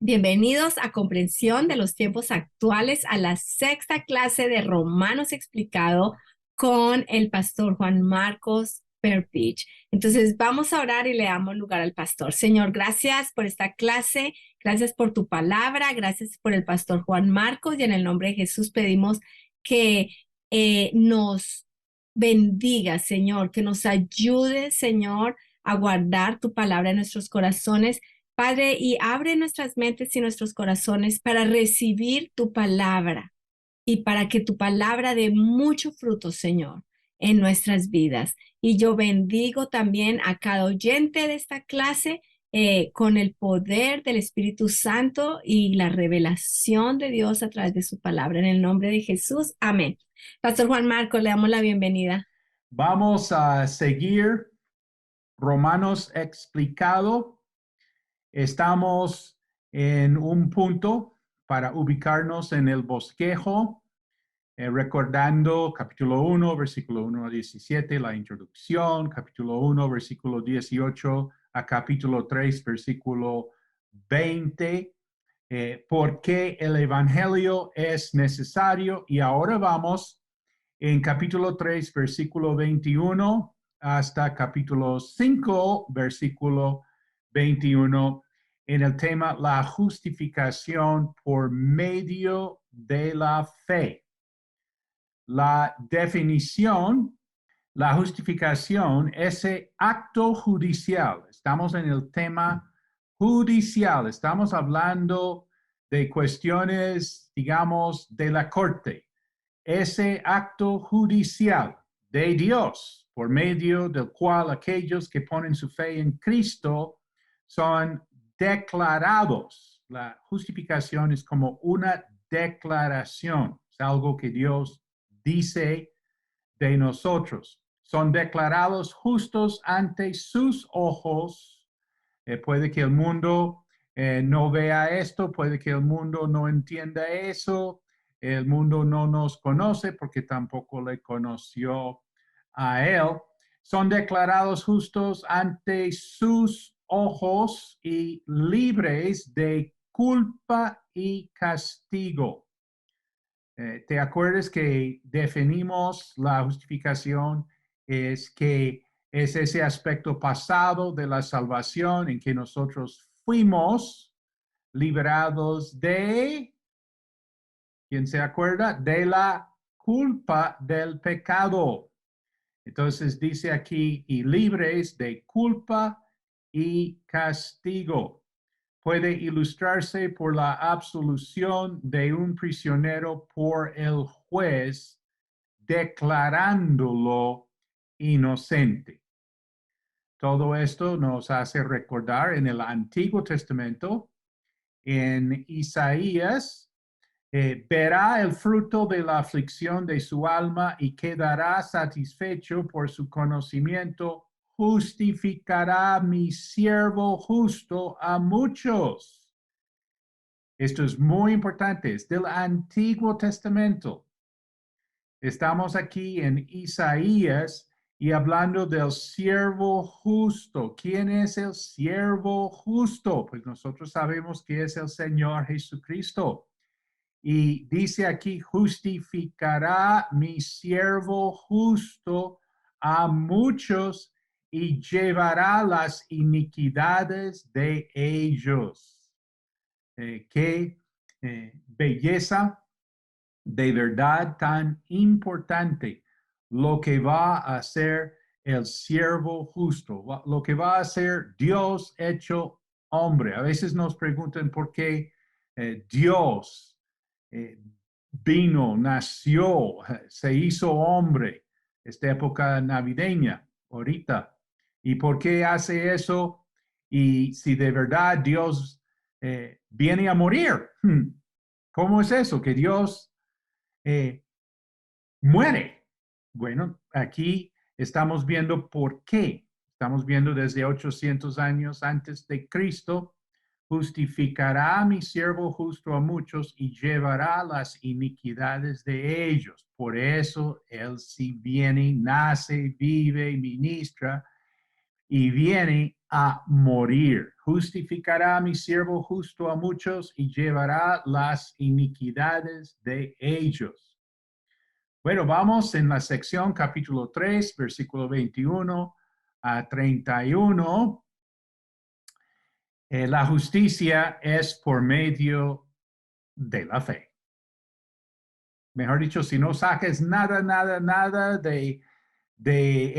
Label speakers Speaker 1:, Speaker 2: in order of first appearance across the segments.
Speaker 1: Bienvenidos a Comprensión de los Tiempos Actuales a la sexta clase de Romanos explicado con el pastor Juan Marcos Perpich. Entonces vamos a orar y le damos lugar al pastor. Señor, gracias por esta clase, gracias por tu palabra, gracias por el pastor Juan Marcos y en el nombre de Jesús pedimos que nos bendiga, Señor, que nos ayude, Señor, a guardar tu palabra en nuestros corazones. Padre, y abre nuestras mentes y nuestros corazones para recibir tu palabra y para que tu palabra dé mucho fruto, Señor, en nuestras vidas. Y yo bendigo también a cada oyente de esta clase con el poder del Espíritu Santo y la revelación de Dios a través de su palabra. En el nombre de Jesús, amén. Pastor Juan Marco, le damos la bienvenida.
Speaker 2: Vamos a seguir Romanos explicado. Estamos en un punto para ubicarnos en el bosquejo, recordando capítulo 1, versículo 1 a 17, la introducción, capítulo 1, versículo 18 a capítulo 3, versículo 20, por qué el evangelio es necesario. Y ahora vamos en capítulo 3, versículo 21 hasta capítulo 5, versículo 21, en el tema la justificación por medio de la fe. La definición, la justificación, ese acto judicial. Estamos en el tema judicial, estamos hablando de cuestiones, digamos, de la corte. Ese acto judicial de Dios, por medio del cual aquellos que ponen su fe en Cristo son declarados. La justificación es como una declaración, es algo que Dios dice de nosotros. Son declarados justos ante sus ojos. Puede que el mundo no vea esto, puede que el mundo no entienda eso, el mundo no nos conoce porque tampoco le conoció a él. Son declarados justos ante sus ojos y libres de culpa y castigo. ¿Te acuerdas que definimos la justificación? Es que es ese aspecto pasado de la salvación en que nosotros fuimos liberados de, ¿quién se acuerda? De la culpa del pecado. Entonces dice aquí, y libres de culpa y castigo. Puede ilustrarse por la absolución de un prisionero por el juez declarándolo inocente. Todo esto nos hace recordar en el Antiguo Testamento, en Isaías, verá el fruto de la aflicción de su alma y quedará satisfecho por su conocimiento. Justificará mi siervo justo a muchos. Esto es muy importante, es del Antiguo Testamento. Estamos aquí en Isaías y hablando del siervo justo. ¿Quién es el siervo justo? Pues nosotros sabemos que es el Señor Jesucristo. Y dice aquí, justificará mi siervo justo a muchos y llevará las iniquidades de ellos. Qué belleza, de verdad tan importante lo que va a hacer el siervo justo, lo que va a hacer Dios hecho hombre. A veces nos preguntan por qué Dios eh, vino, nació, se hizo hombre, esta época navideña, ahorita. ¿Y por qué hace eso? Y si de verdad Dios viene a morir, ¿cómo es eso? Que Dios eh, muere. Bueno, aquí estamos viendo por qué. Estamos viendo desde 800 años antes de Cristo, justificará a mi siervo justo a muchos y llevará las iniquidades de ellos. Por eso Él sí viene, nace, vive, ministra y viene a morir. Justificará a mi siervo justo a muchos y llevará las iniquidades de ellos. Bueno, vamos en la sección capítulo 3, versículo 21 a 31. La justicia es por medio de la fe. Mejor dicho, si no saques nada de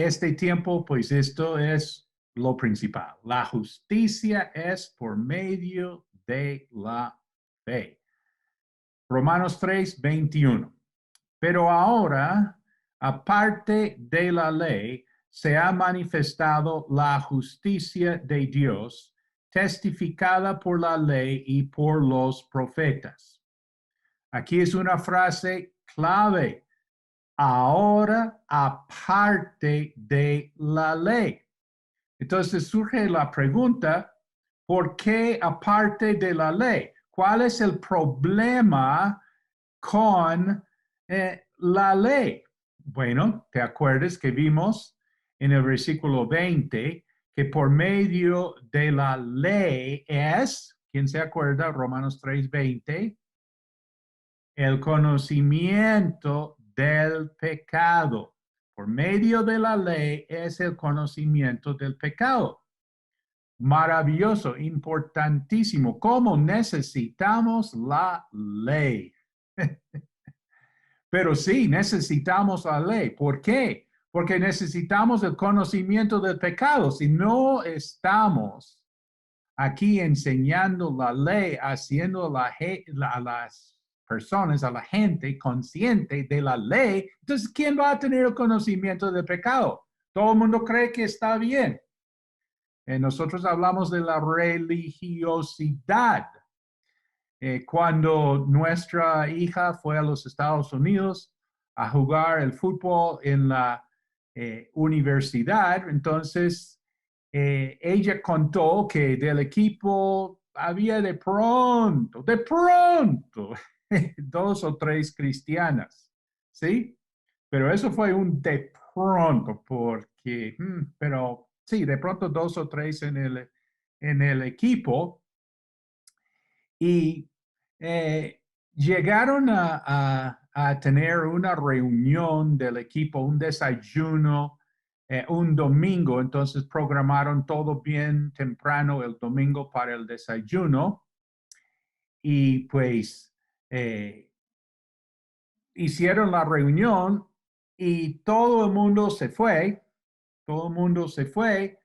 Speaker 2: este tiempo, pues esto es lo principal. La justicia es por medio de la fe. Romanos 3, 21. Pero ahora, aparte de la ley, se ha manifestado la justicia de Dios, testificada por la ley y por los profetas. Aquí es una frase clave. Ahora, aparte de la ley. Entonces surge la pregunta, ¿por qué aparte de la ley? ¿Cuál es el problema con la ley? Bueno, ¿te acuerdas que vimos en el versículo 20 que por medio de la ley es, ¿quién se acuerda? Romanos 3:20, el conocimiento del pecado. Por medio de la ley es el conocimiento del pecado. Maravilloso, importantísimo. ¿Cómo necesitamos la ley? Pero sí, necesitamos la ley. ¿Por qué? Porque necesitamos el conocimiento del pecado. Si no estamos aquí enseñando la ley, haciendo a las personas, a la gente consciente de la ley, entonces, ¿quién va a tener el conocimiento del pecado? Todo el mundo cree que está bien. Nosotros hablamos de la religiosidad. Cuando nuestra hija fue a los Estados Unidos a jugar el fútbol en la universidad, entonces ella contó que del equipo había de pronto, dos o tres cristianas, ¿sí? Pero eso fue un de pronto, porque, pero sí, de pronto dos o tres en el equipo. Y llegaron a tener una reunión del equipo, un desayuno, un domingo. Entonces programaron todo bien temprano el domingo para el desayuno. Y pues hicieron la reunión y todo el mundo se fue. Todo el mundo se fue.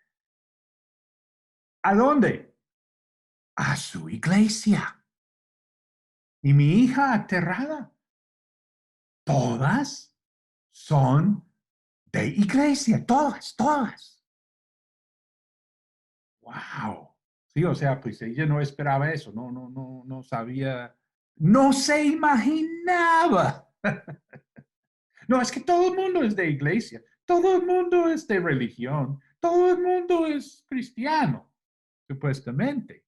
Speaker 2: ¿A dónde? A su iglesia. Y mi hija aterrada. Todas son de iglesia, todas. Wow. Sí, o sea, pues ella no esperaba eso, no sabía, no se imaginaba. No, es que todo el mundo es de iglesia, todo el mundo es de religión, todo el mundo es cristiano, supuestamente,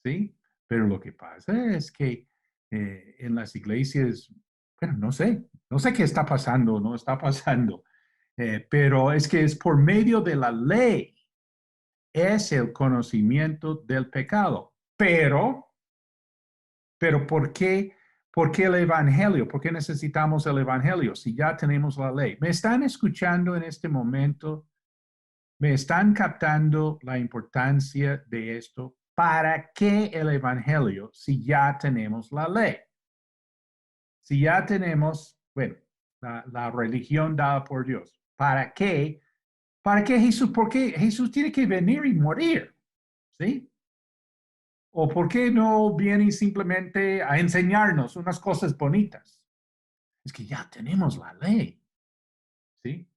Speaker 2: ¿sí? Pero lo que pasa es que en las iglesias, bueno, no sé qué está pasando, no está pasando, pero es que es por medio de la ley, es el conocimiento del pecado. Pero ¿por qué? ¿Por qué el evangelio? ¿Por qué necesitamos el evangelio si ya tenemos la ley? ¿Me están escuchando en este momento? ¿Me están captando la importancia de esto? ¿Para qué el evangelio si ya tenemos la ley? Si ya tenemos, bueno, la religión dada por Dios, ¿para qué? ¿Para qué Jesús? ¿Por qué Jesús tiene que venir y morir? ¿Sí? ¿O por qué no viene simplemente a enseñarnos unas cosas bonitas? Es que ya tenemos la ley. ¿Sí?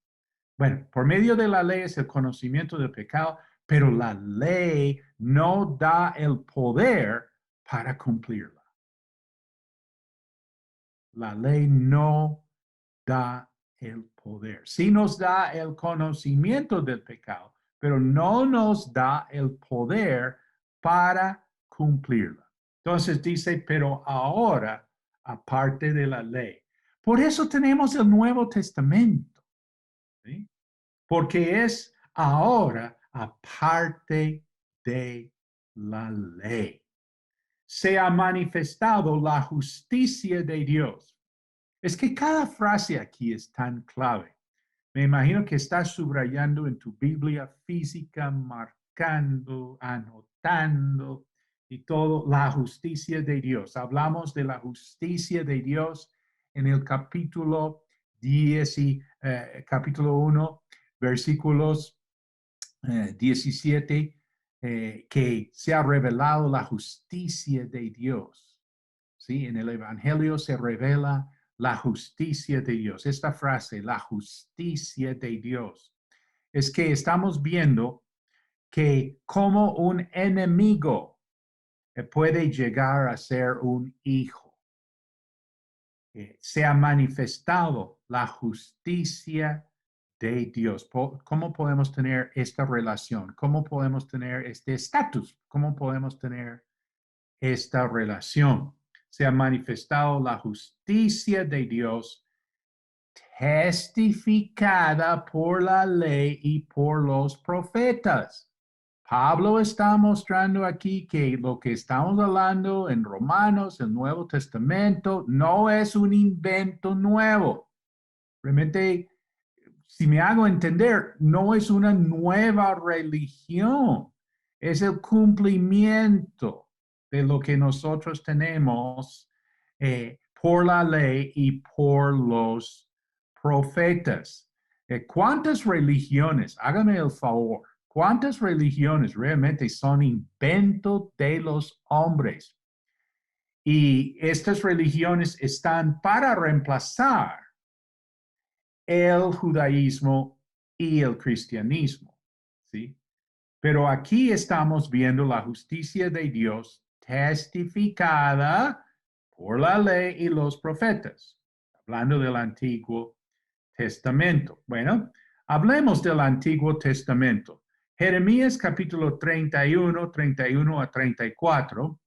Speaker 2: Bueno, por medio de la ley es el conocimiento del pecado, pero la ley no da el poder para cumplirla. La ley no da el poder. Sí nos da el conocimiento del pecado, pero no nos da el poder para cumplirla. Entonces dice, pero ahora, aparte de la ley. Por eso tenemos el Nuevo Testamento, ¿sí? Porque es ahora, aparte de la ley. Se ha manifestado la justicia de Dios. Es que cada frase aquí es tan clave. Me imagino que estás subrayando en tu Biblia física, marcando, anotando y todo la justicia de Dios. Hablamos de la justicia de Dios en el capítulo 10 capítulo 1, versículos 17, que se ha revelado la justicia de Dios. ¿Sí? En el Evangelio se revela la justicia de Dios. Esta frase, la justicia de Dios, es que estamos viendo que como un enemigo puede llegar a ser un hijo. Se ha manifestado la justicia de Dios. ¿Cómo podemos tener esta relación? ¿Cómo podemos tener este estatus? ¿Cómo podemos tener esta relación? Se ha manifestado la justicia de Dios testificada por la ley y por los profetas. Pablo está mostrando aquí que lo que estamos hablando en Romanos, el Nuevo Testamento, no es un invento nuevo. Realmente, si me hago entender, no es una nueva religión, es el cumplimiento de lo que nosotros tenemos por la ley y por los profetas. ¿Cuántas religiones, hágame el favor, cuántas religiones realmente son invento de los hombres? Y estas religiones están para reemplazar el judaísmo y el cristianismo, ¿sí? Pero aquí estamos viendo la justicia de Dios testificada por la ley y los profetas, hablando del Antiguo Testamento. Bueno, hablemos del Antiguo Testamento. Jeremías capítulo 31, 31 a 34.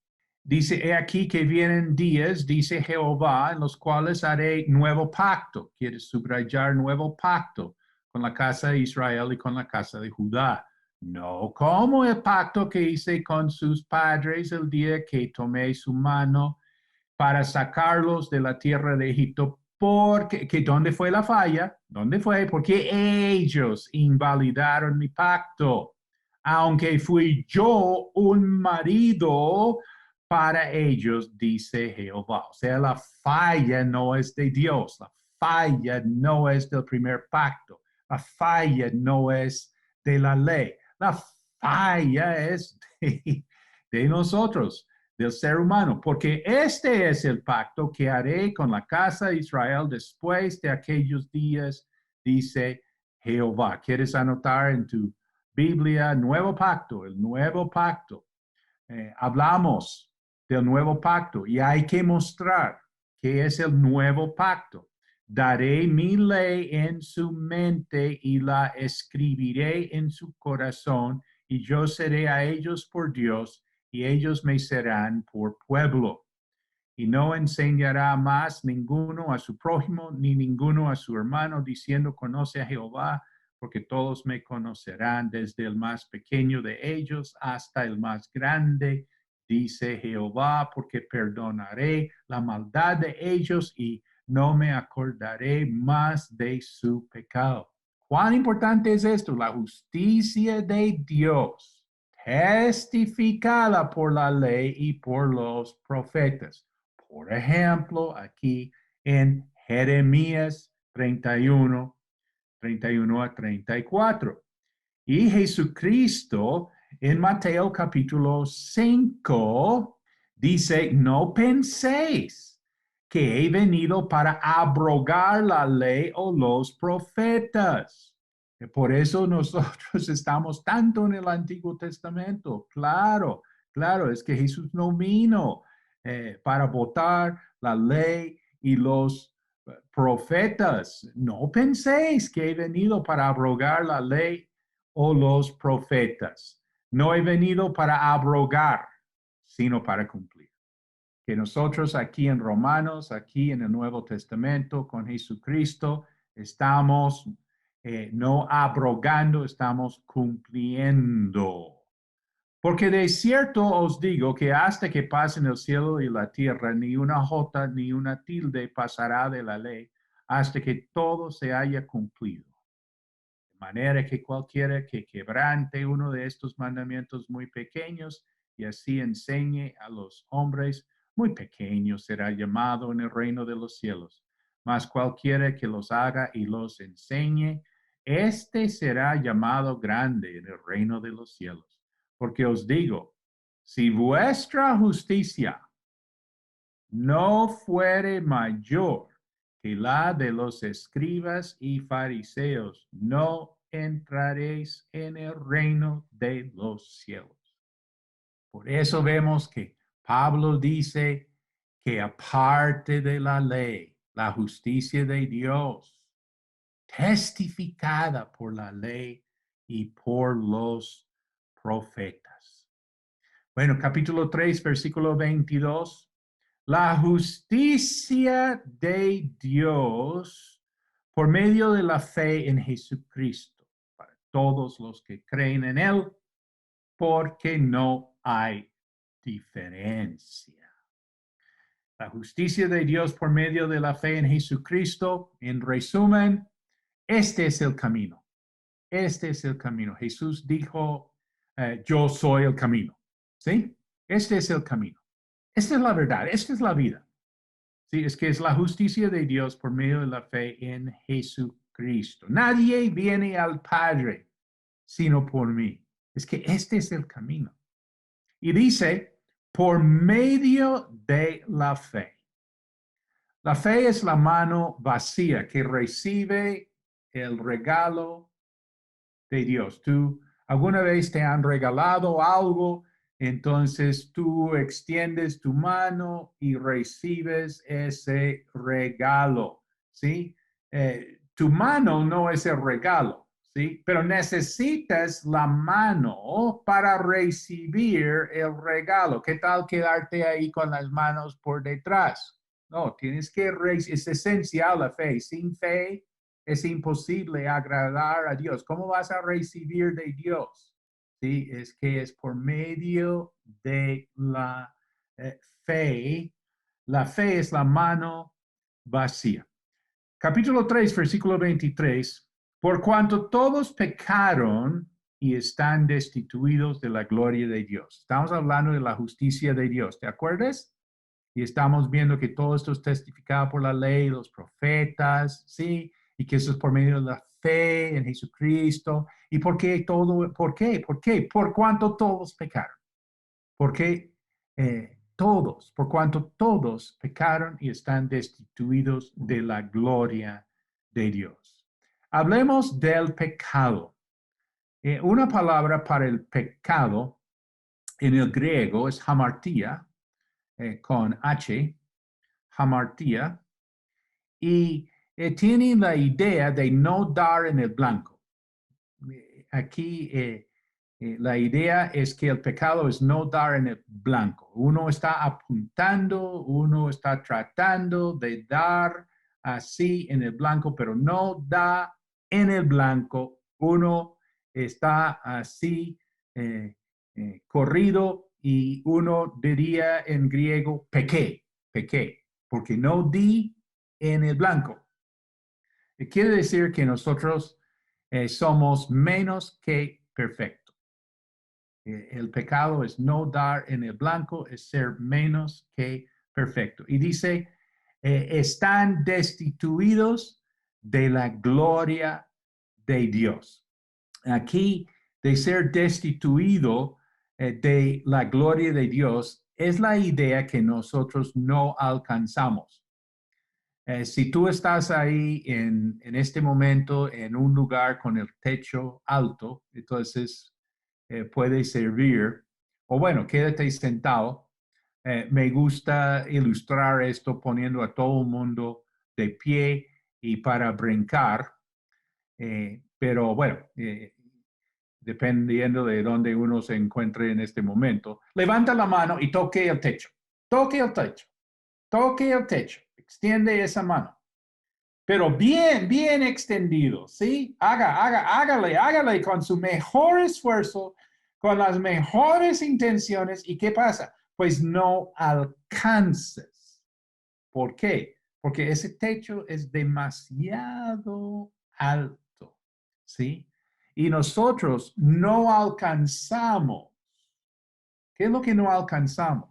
Speaker 2: Dice, he aquí que vienen días, dice Jehová, en los cuales haré nuevo pacto. Quiere subrayar nuevo pacto con la casa de Israel y con la casa de Judá. No como el pacto que hice con sus padres el día que tomé su mano para sacarlos de la tierra de Egipto. Porque, ¿dónde fue la falla? ¿Dónde fue? Porque ellos invalidaron mi pacto. Aunque fui yo un marido para ellos, dice Jehová. O sea, la falla no es de Dios, la falla no es del primer pacto, la falla no es de la ley, la falla es de nosotros, del ser humano, porque este es el pacto que haré con la casa de Israel después de aquellos días, dice Jehová. ¿Quieres anotar en tu Biblia nuevo pacto, el nuevo pacto? Hablamos del nuevo pacto y hay que mostrar qué es el nuevo pacto. Daré mi ley en su mente y la escribiré en su corazón y yo seré a ellos por Dios y ellos me serán por pueblo. Y no enseñará más ninguno a su prójimo ni ninguno a su hermano diciendo conoce a Jehová, porque todos me conocerán desde el más pequeño de ellos hasta el más grande, dice Jehová, porque perdonaré la maldad de ellos y no me acordaré más de su pecado. ¿Cuán importante es esto? La justicia de Dios, testificada por la ley y por los profetas. Por ejemplo, aquí en Jeremías 31, 31 a 34. Y Jesucristo en Mateo capítulo 5 dice, no penséis que he venido para abrogar la ley o los profetas. Por eso nosotros estamos tanto en el Antiguo Testamento. Claro, claro, es que Jesús no vino para votar la ley y los profetas. No penséis que he venido para abrogar la ley o los profetas. No he venido para abrogar, sino para cumplir. Que nosotros aquí en Romanos, aquí en el Nuevo Testamento, con Jesucristo, estamos no abrogando, estamos cumpliendo. Porque de cierto os digo que hasta que pasen el cielo y la tierra, ni una jota ni una tilde pasará de la ley, hasta que todo se haya cumplido. De manera que cualquiera que quebrante uno de estos mandamientos muy pequeños y así enseñe a los hombres muy pequeños será llamado en el reino de los cielos. Mas cualquiera que los haga y los enseñe, este será llamado grande en el reino de los cielos. Porque os digo, si vuestra justicia no fuere mayor que la de los escribas y fariseos, no entraréis en el reino de los cielos. Por eso vemos que Pablo dice que aparte de la ley, la justicia de Dios, testificada por la ley y por los profetas. Bueno, capítulo 3, versículo 22. La justicia de Dios por medio de la fe en Jesucristo para todos los que creen en Él, porque no hay diferencia. La justicia de Dios por medio de la fe en Jesucristo, en resumen, este es el camino. Este es el camino. Jesús dijo, yo soy el camino. ¿Sí? Este es el camino. Esta es la verdad. Esta es la vida. Sí, es que es la justicia de Dios por medio de la fe en Jesucristo. Nadie viene al Padre sino por mí. Es que este es el camino. Y dice, por medio de la fe. La fe es la mano vacía que recibe el regalo de Dios. Tú alguna vez te han regalado algo, entonces tú extiendes tu mano y recibes ese regalo, ¿sí? Tu mano no es el regalo, ¿sí? Pero necesitas la mano para recibir el regalo. ¿Qué tal quedarte ahí con las manos por detrás? No, tienes que, es esencial la fe. Sin fe es imposible agradar a Dios. ¿Cómo vas a recibir de Dios? Sí, es que es por medio de la fe. La fe es la mano vacía. Capítulo 3, versículo 23. Por cuanto todos pecaron y están destituidos de la gloria de Dios. Estamos hablando de la justicia de Dios, ¿te acuerdas? Y estamos viendo que todo esto es testificado por la ley, los profetas, ¿sí? Y que eso es por medio de la fe en Jesucristo. ¿Y por qué todo? ¿Por qué? ¿Por qué? Por cuanto todos pecaron. Porque todos, por cuanto todos pecaron y están destituidos de la gloria de Dios. Hablemos del pecado. Una palabra para el pecado en el griego es hamartia, con H, hamartia, y tiene la idea de no dar en el blanco. Aquí la idea es que el pecado es no dar en el blanco. Uno está apuntando, uno está tratando de dar así en el blanco, pero no da en el blanco. Uno está así corrido y uno diría en griego pequé, porque no di en el blanco. Quiere decir que nosotros somos menos que perfectos. El pecado es no dar en el blanco, es ser menos que perfecto. Y dice, están destituidos de la gloria de Dios. Aquí, de ser destituido de la gloria de Dios, es la idea que nosotros no alcanzamos. Si tú estás ahí en este momento en un lugar con el techo alto, entonces puede servir, o bueno, quédate sentado. Me gusta ilustrar esto poniendo a todo el mundo de pie y para brincar, pero bueno, dependiendo de dónde uno se encuentre en este momento, levanta la mano y toque el techo, toque el techo, toque el techo, extiende esa mano. pero bien, bien extendido, ¿sí? Hágale con su mejor esfuerzo, con las mejores intenciones. ¿Y qué pasa? Pues no alcances. ¿Por qué? Porque ese techo es demasiado alto, ¿sí? Y nosotros no alcanzamos. ¿Qué es lo que no alcanzamos?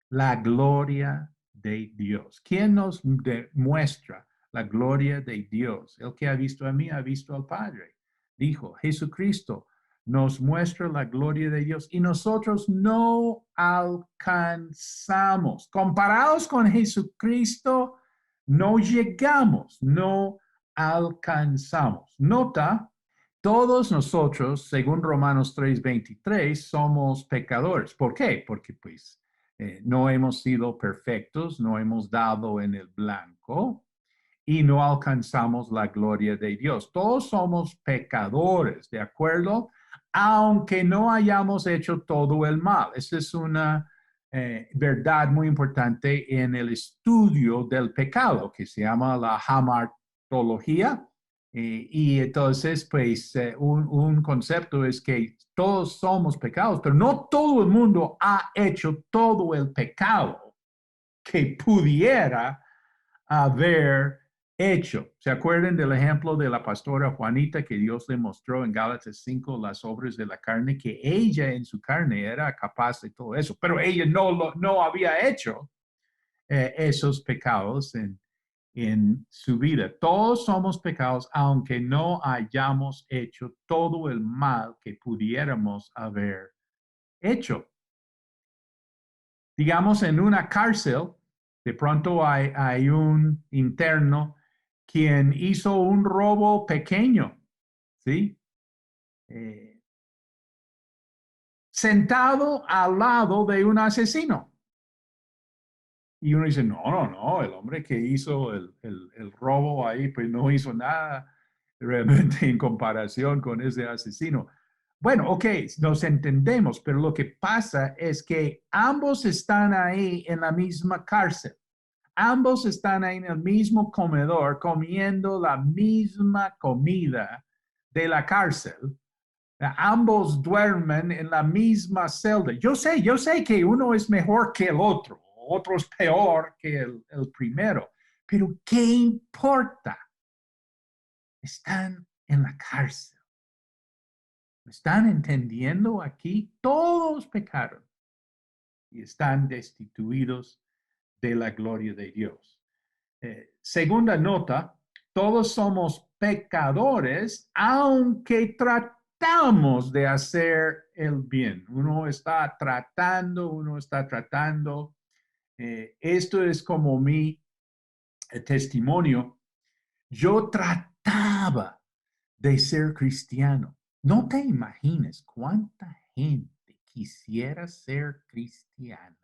Speaker 2: La gloria de Dios. ¿Quién nos demuestra la gloria de Dios? El que ha visto a mí ha visto al Padre. Dijo, Jesucristo nos muestra la gloria de Dios y nosotros no alcanzamos. Comparados con Jesucristo, no llegamos, no alcanzamos. Nota, todos nosotros, según Romanos 3:23, somos pecadores. ¿Por qué? Porque pues no hemos sido perfectos, no hemos dado en el blanco y no alcanzamos la gloria de Dios. Todos somos pecadores, ¿de acuerdo? Aunque no hayamos hecho todo el mal. Esa es una verdad muy importante en el estudio del pecado, que se llama la hamartología. Y entonces, pues, un concepto es que todos somos pecados, pero no todo el mundo ha hecho todo el pecado que pudiera haber hecho. ¿Se acuerdan del ejemplo de la pastora Juanita que Dios le mostró en Gálatas 5 las obras de la carne, que ella en su carne era capaz de todo eso, pero ella no había hecho esos pecados en su vida? Todos somos pecados, aunque no hayamos hecho todo el mal que pudiéramos haber hecho. Digamos, en una cárcel, de pronto hay un interno quien hizo un robo pequeño, ¿sí? Eh, Sentado al lado de un asesino. Y uno dice, no, el hombre que hizo el robo ahí, pues no hizo nada realmente en comparación con ese asesino. Bueno, ok, nos entendemos, pero lo que pasa es que ambos están ahí en la misma cárcel. Ambos están ahí en el mismo comedor comiendo la misma comida de la cárcel. Ambos duermen en la misma celda. Yo sé que uno es mejor que el otro es peor que el primero, pero ¿qué importa? Están en la cárcel. ¿Están entendiendo aquí? Todos pecaron y están destituidos de la gloria de Dios. Segunda nota, todos somos pecadores, aunque tratamos de hacer el bien. Uno está tratando. Esto es como mi testimonio. Yo trataba de ser cristiano. No te imagines cuánta gente quisiera ser cristiana.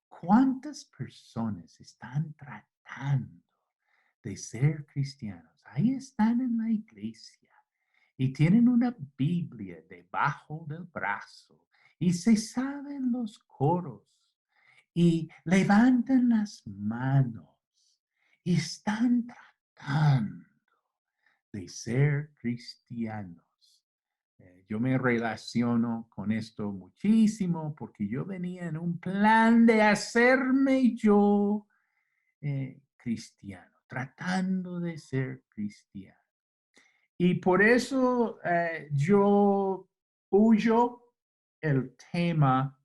Speaker 2: ¿Cuántas personas están tratando de ser cristianos? Ahí están en la iglesia y tienen una Biblia debajo del brazo y se saben los coros y levantan las manos y están tratando de ser cristianos. Yo me relaciono con esto muchísimo porque yo venía en un plan de hacerme yo cristiano, tratando de ser cristiano. Y por eso yo huyo el tema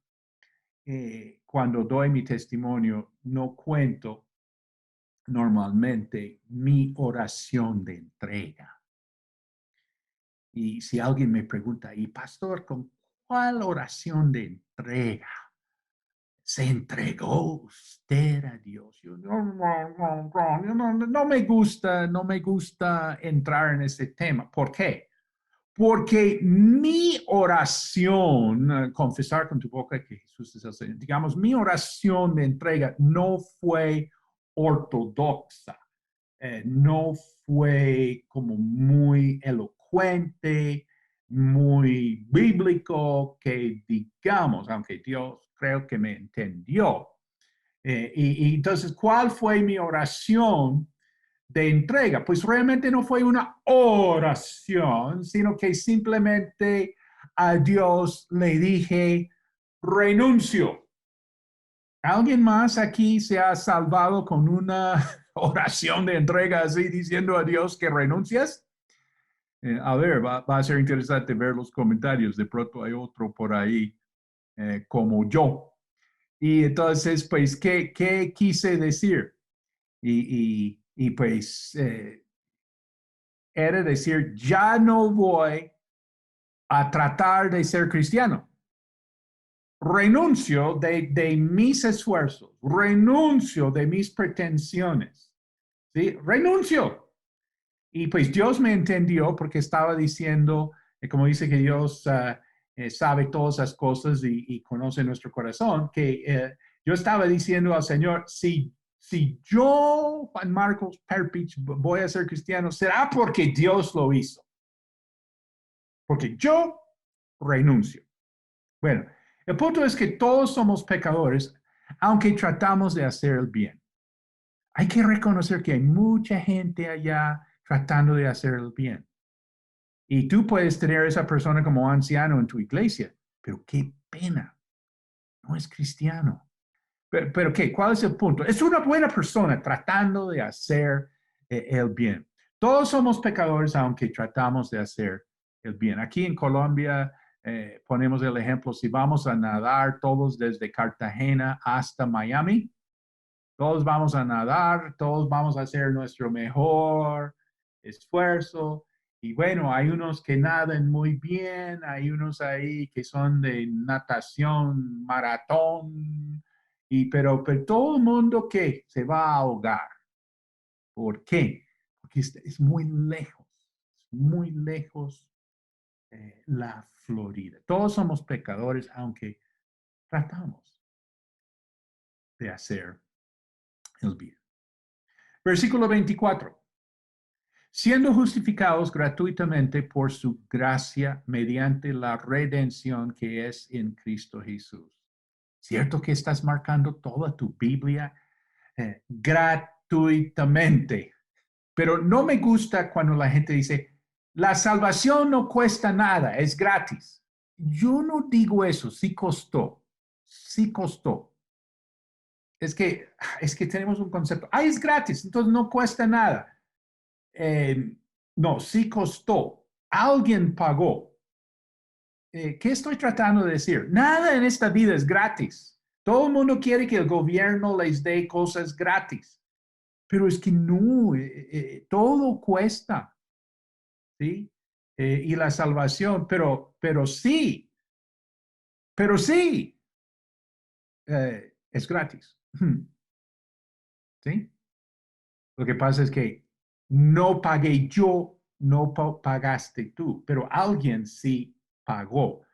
Speaker 2: cuando doy mi testimonio, no cuento normalmente mi oración de entrega. Y si alguien me pregunta, y pastor, ¿con cuál oración de entrega se entregó usted a Dios? Yo, no me gusta entrar en ese tema. ¿Por qué? Porque mi oración, confesar con tu boca que Jesús es el Señor, digamos, mi oración de entrega no fue ortodoxa, no fue como muy elocuente, muy bíblico, que digamos, aunque Dios creo que me entendió. Y entonces, ¿cuál fue mi oración de entrega. Pues realmente no fue una oración, sino que simplemente a Dios le dije, renuncio. ¿Alguien más aquí se ha salvado con una oración de entrega así diciendo a Dios que renuncias? A ver, va a ser interesante ver los comentarios. De pronto hay otro por ahí como yo. Y entonces, pues, ¿qué quise decir? Pues, era decir, ya no voy a tratar de ser cristiano. Renuncio de mis esfuerzos, renuncio de mis pretensiones, ¿sí? Renuncio. Y pues Dios me entendió porque estaba diciendo, como dice que Dios sabe todas las cosas y conoce nuestro corazón, que yo estaba diciendo al Señor, si yo, Juan Marcos Perpich, voy a ser cristiano, será porque Dios lo hizo, porque yo renuncio. Bueno, el punto es que todos somos pecadores, aunque tratamos de hacer el bien. Hay que reconocer que hay mucha gente allá tratando de hacer el bien. Y tú puedes tener a esa persona como anciano en tu iglesia, pero qué pena, no es cristiano. Pero ¿qué? ¿Cuál es el punto? Es una buena persona tratando de hacer el bien. Todos somos pecadores, aunque tratamos de hacer el bien. Aquí en Colombia ponemos el ejemplo, si vamos a nadar todos desde Cartagena hasta Miami, todos vamos a nadar, todos vamos a hacer nuestro mejor esfuerzo. Y bueno, hay unos que nadan muy bien, hay unos ahí que son de natación, maratón, pero todo el mundo que se va a ahogar. ¿Por qué? Porque es muy lejos la Florida. Todos somos pecadores, aunque tratamos de hacer el bien. Versículo 24. Siendo justificados gratuitamente por su gracia mediante la redención que es en Cristo Jesús. ¿Cierto que estás marcando toda tu Biblia gratuitamente? Pero no me gusta cuando la gente dice, la salvación no cuesta nada, es gratis. Yo no digo eso, sí costó, sí costó. Es que tenemos un concepto, es gratis, entonces no cuesta nada. Eh, no, sí costó. Alguien pagó. ¿Qué estoy tratando de decir? Nada en esta vida es gratis. Todo el mundo quiere que el gobierno les dé cosas gratis, pero es que no, todo cuesta, ¿sí? Y la salvación, pero sí, es gratis, ¿sí? Lo que pasa es que no pagué yo, no pagaste tú, pero alguien sí pagó.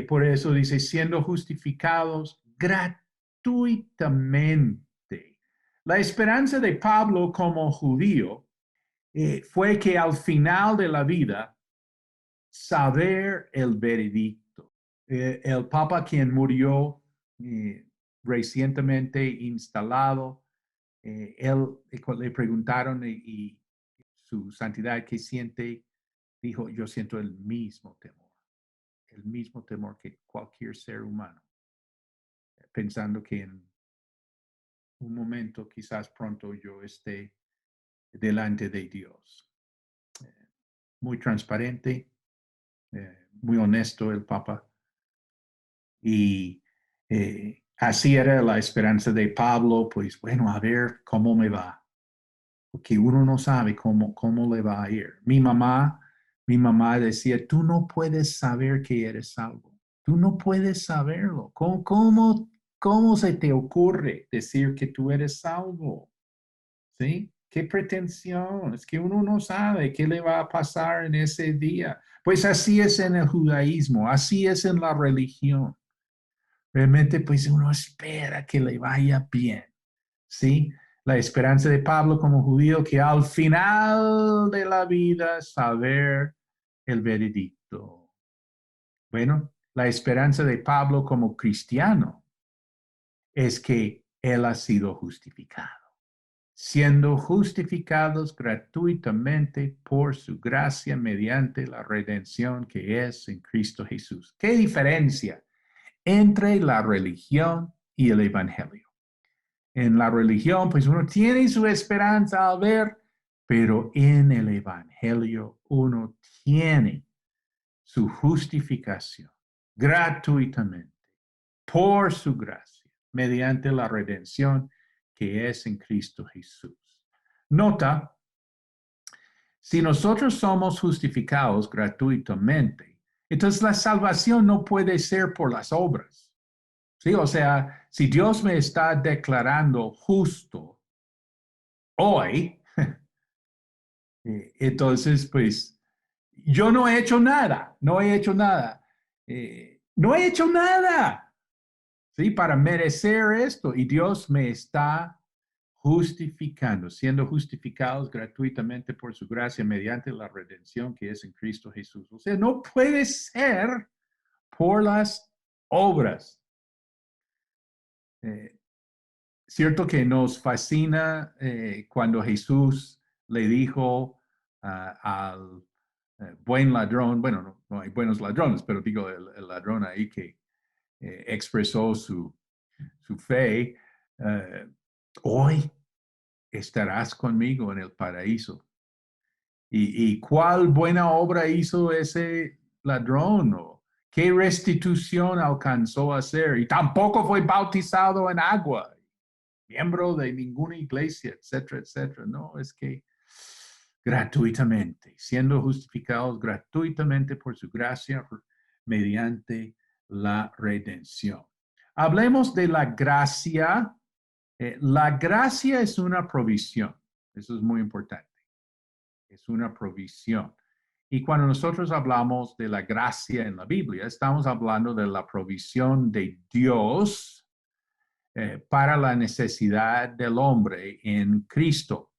Speaker 2: Por eso dice, siendo justificados gratuitamente. La esperanza de Pablo como judío fue que al final de la vida, saber el veredicto. El Papa quien murió recientemente instalado, él le preguntaron y su santidad qué siente, dijo, yo siento el mismo temor que cualquier ser humano, pensando que en un momento quizás pronto yo esté delante de Dios. Muy transparente, muy honesto el Papa. Y así era la esperanza de Pablo, pues bueno, a ver cómo me va, porque uno no sabe cómo le va a ir. Mi mamá decía, tú no puedes saber que eres salvo, tú no puedes saberlo. ¿Cómo se te ocurre decir que tú eres salvo? ¿Sí? ¿Qué pretensión? Es que uno no sabe qué le va a pasar en ese día. Pues así es en el judaísmo, así es en la religión. Realmente, pues uno espera que le vaya bien, ¿sí? La esperanza de Pablo como judío que al final de la vida saber el veredicto. Bueno, la esperanza de Pablo como cristiano es que él ha sido justificado. siendo justificados gratuitamente por su gracia mediante la redención que es en Cristo Jesús. ¿Qué diferencia entre la religión y el evangelio? En la religión, pues uno tiene su esperanza al ver, pero en el evangelio uno tiene su justificación gratuitamente por su gracia mediante la redención que es en Cristo Jesús. Nota, si nosotros somos justificados gratuitamente, entonces la salvación no puede ser por las obras. ¿Sí? O sea, si Dios me está declarando justo hoy, entonces pues yo no he hecho nada, no he hecho nada, no he hecho nada, ¿sí? Para merecer esto y Dios me está justificando, siendo justificados gratuitamente por su gracia mediante la redención que es en Cristo Jesús. O sea, no puede ser por las obras. Eh, Cierto que nos fascina cuando Jesús le dijo al buen ladrón, bueno, no hay buenos ladrones, pero digo el ladrón ahí que expresó su fe, hoy estarás conmigo en el paraíso. ¿Y cuál buena obra hizo ese ladrón? ¿O qué restitución alcanzó a hacer? Y tampoco fue bautizado en agua, miembro de ninguna iglesia, etcétera, etcétera. No, es que gratuitamente, siendo justificados gratuitamente por su gracia mediante la redención. Hablemos de la gracia. La gracia es una provisión. Eso es muy importante. Es una provisión. Y cuando nosotros hablamos de la gracia en la Biblia, estamos hablando de la provisión de Dios para la necesidad del hombre en Cristo.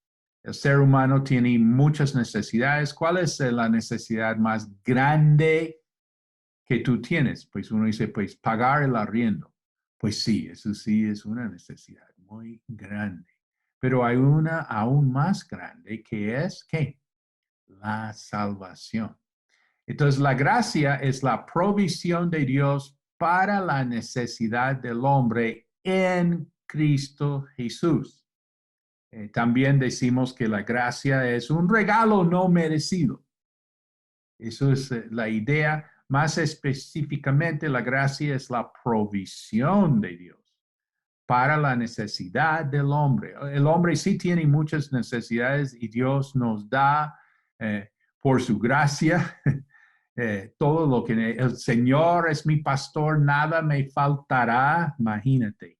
Speaker 2: El ser humano tiene muchas necesidades. ¿Cuál es la necesidad más grande que tú tienes? Pues uno dice, pues pagar el arriendo. Pues sí, eso sí es una necesidad muy grande. Pero hay una aún más grande que es, ¿qué? La salvación. Entonces, la gracia es la provisión de Dios para la necesidad del hombre en Cristo Jesús. También decimos que la gracia es un regalo no merecido. Eso es la idea. Más específicamente, la gracia es la provisión de Dios para la necesidad del hombre. El hombre sí tiene muchas necesidades y Dios nos da por su gracia todo lo que el Señor es mi pastor, nada me faltará. Imagínate,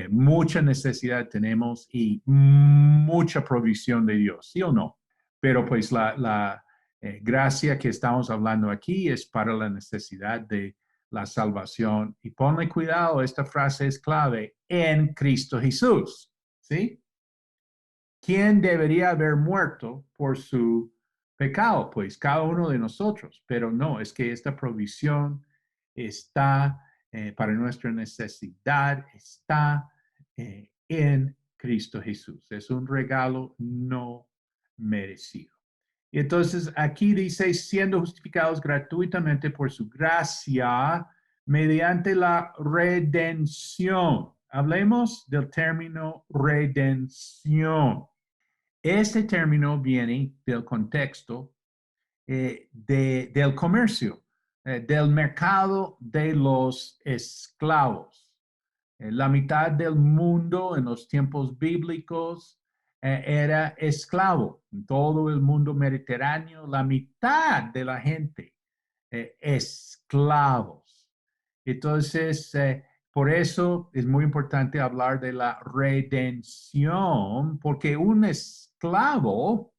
Speaker 2: mucha necesidad tenemos y mucha provisión de Dios, ¿sí o no? Pero pues la gracia que estamos hablando aquí es para la necesidad de la salvación. Y ponle cuidado, esta frase es clave, en Cristo Jesús, ¿sí? ¿Quién debería haber muerto por su pecado? Pues cada uno de nosotros, pero no, es que esta provisión está para nuestra necesidad, está en Cristo Jesús. Es un regalo no merecido. Y entonces aquí dice, siendo justificados gratuitamente por su gracia mediante la redención. Hablemos del término redención. Este término viene del contexto del comercio, del mercado de los esclavos. La mitad del mundo en los tiempos bíblicos era esclavo. En todo el mundo mediterráneo, la mitad de la gente esclavos. Entonces, por eso es muy importante hablar de la redención, porque un esclavo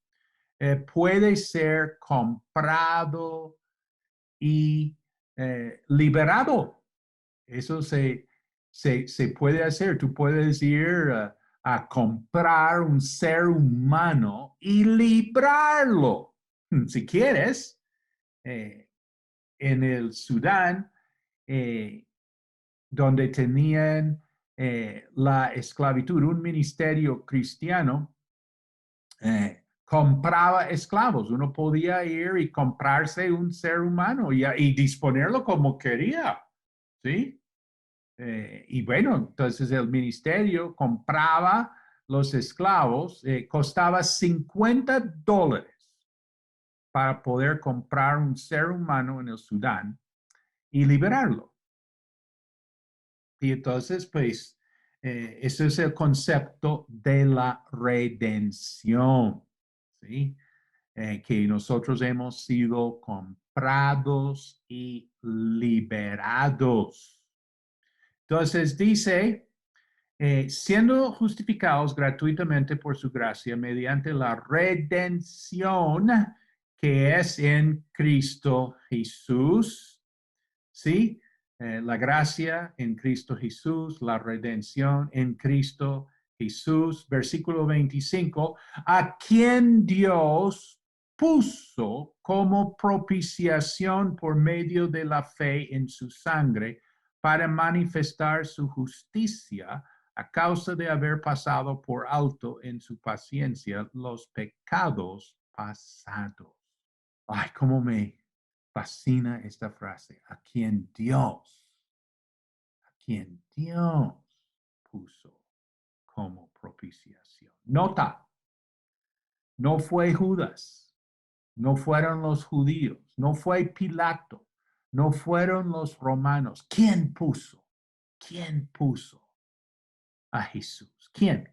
Speaker 2: puede ser comprado y liberado. Eso se puede hacer. Tú puedes ir a comprar un ser humano y librarlo, si quieres. En el Sudán, donde tenían la esclavitud, un ministerio cristiano compraba esclavos. Uno podía ir y comprarse un ser humano y disponerlo como quería, ¿sí? Y bueno, entonces el ministerio compraba los esclavos, costaba $50 para poder comprar un ser humano en el Sudán y liberarlo. Y entonces, pues, ese es el concepto de la redención, ¿sí? Que nosotros hemos sido comprados y liberados. Entonces dice, siendo justificados gratuitamente por su gracia mediante la redención que es en Cristo Jesús, ¿sí? La gracia en Cristo Jesús, la redención en Cristo Jesús. Versículo 25, a quien Dios puso como propiciación por medio de la fe en su sangre para manifestar su justicia a causa de haber pasado por alto en su paciencia los pecados pasados. Ay, cómo me fascina esta frase. A quien Dios puso como propiciación. Nota, no fue Judas, no fueron los judíos, no fue Pilato, no fueron los romanos. ¿Quién puso? ¿Quién puso a Jesús? ¿Quién?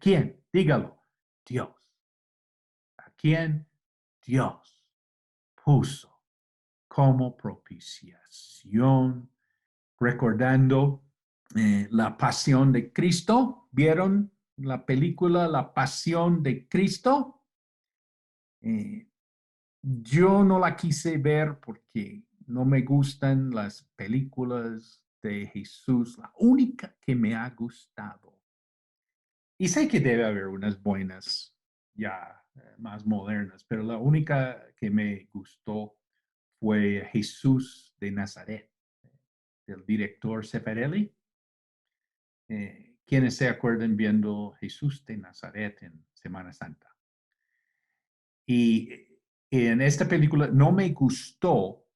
Speaker 2: Dígalo. Dios. ¿A quién Dios puso como propiciación? Recordando la pasión de Cristo. ¿Vieron la película La Pasión de Cristo? Yo no la quise ver porque no me gustan las películas de Jesús. La única que me ha gustado. Y sé que debe haber unas buenas ya más modernas, pero la única que me gustó fue Jesús de Nazaret, del director Zeffirelli. Quienes se acuerdan viendo Jesús de Nazaret en Semana Santa. Y en esta película no me gustó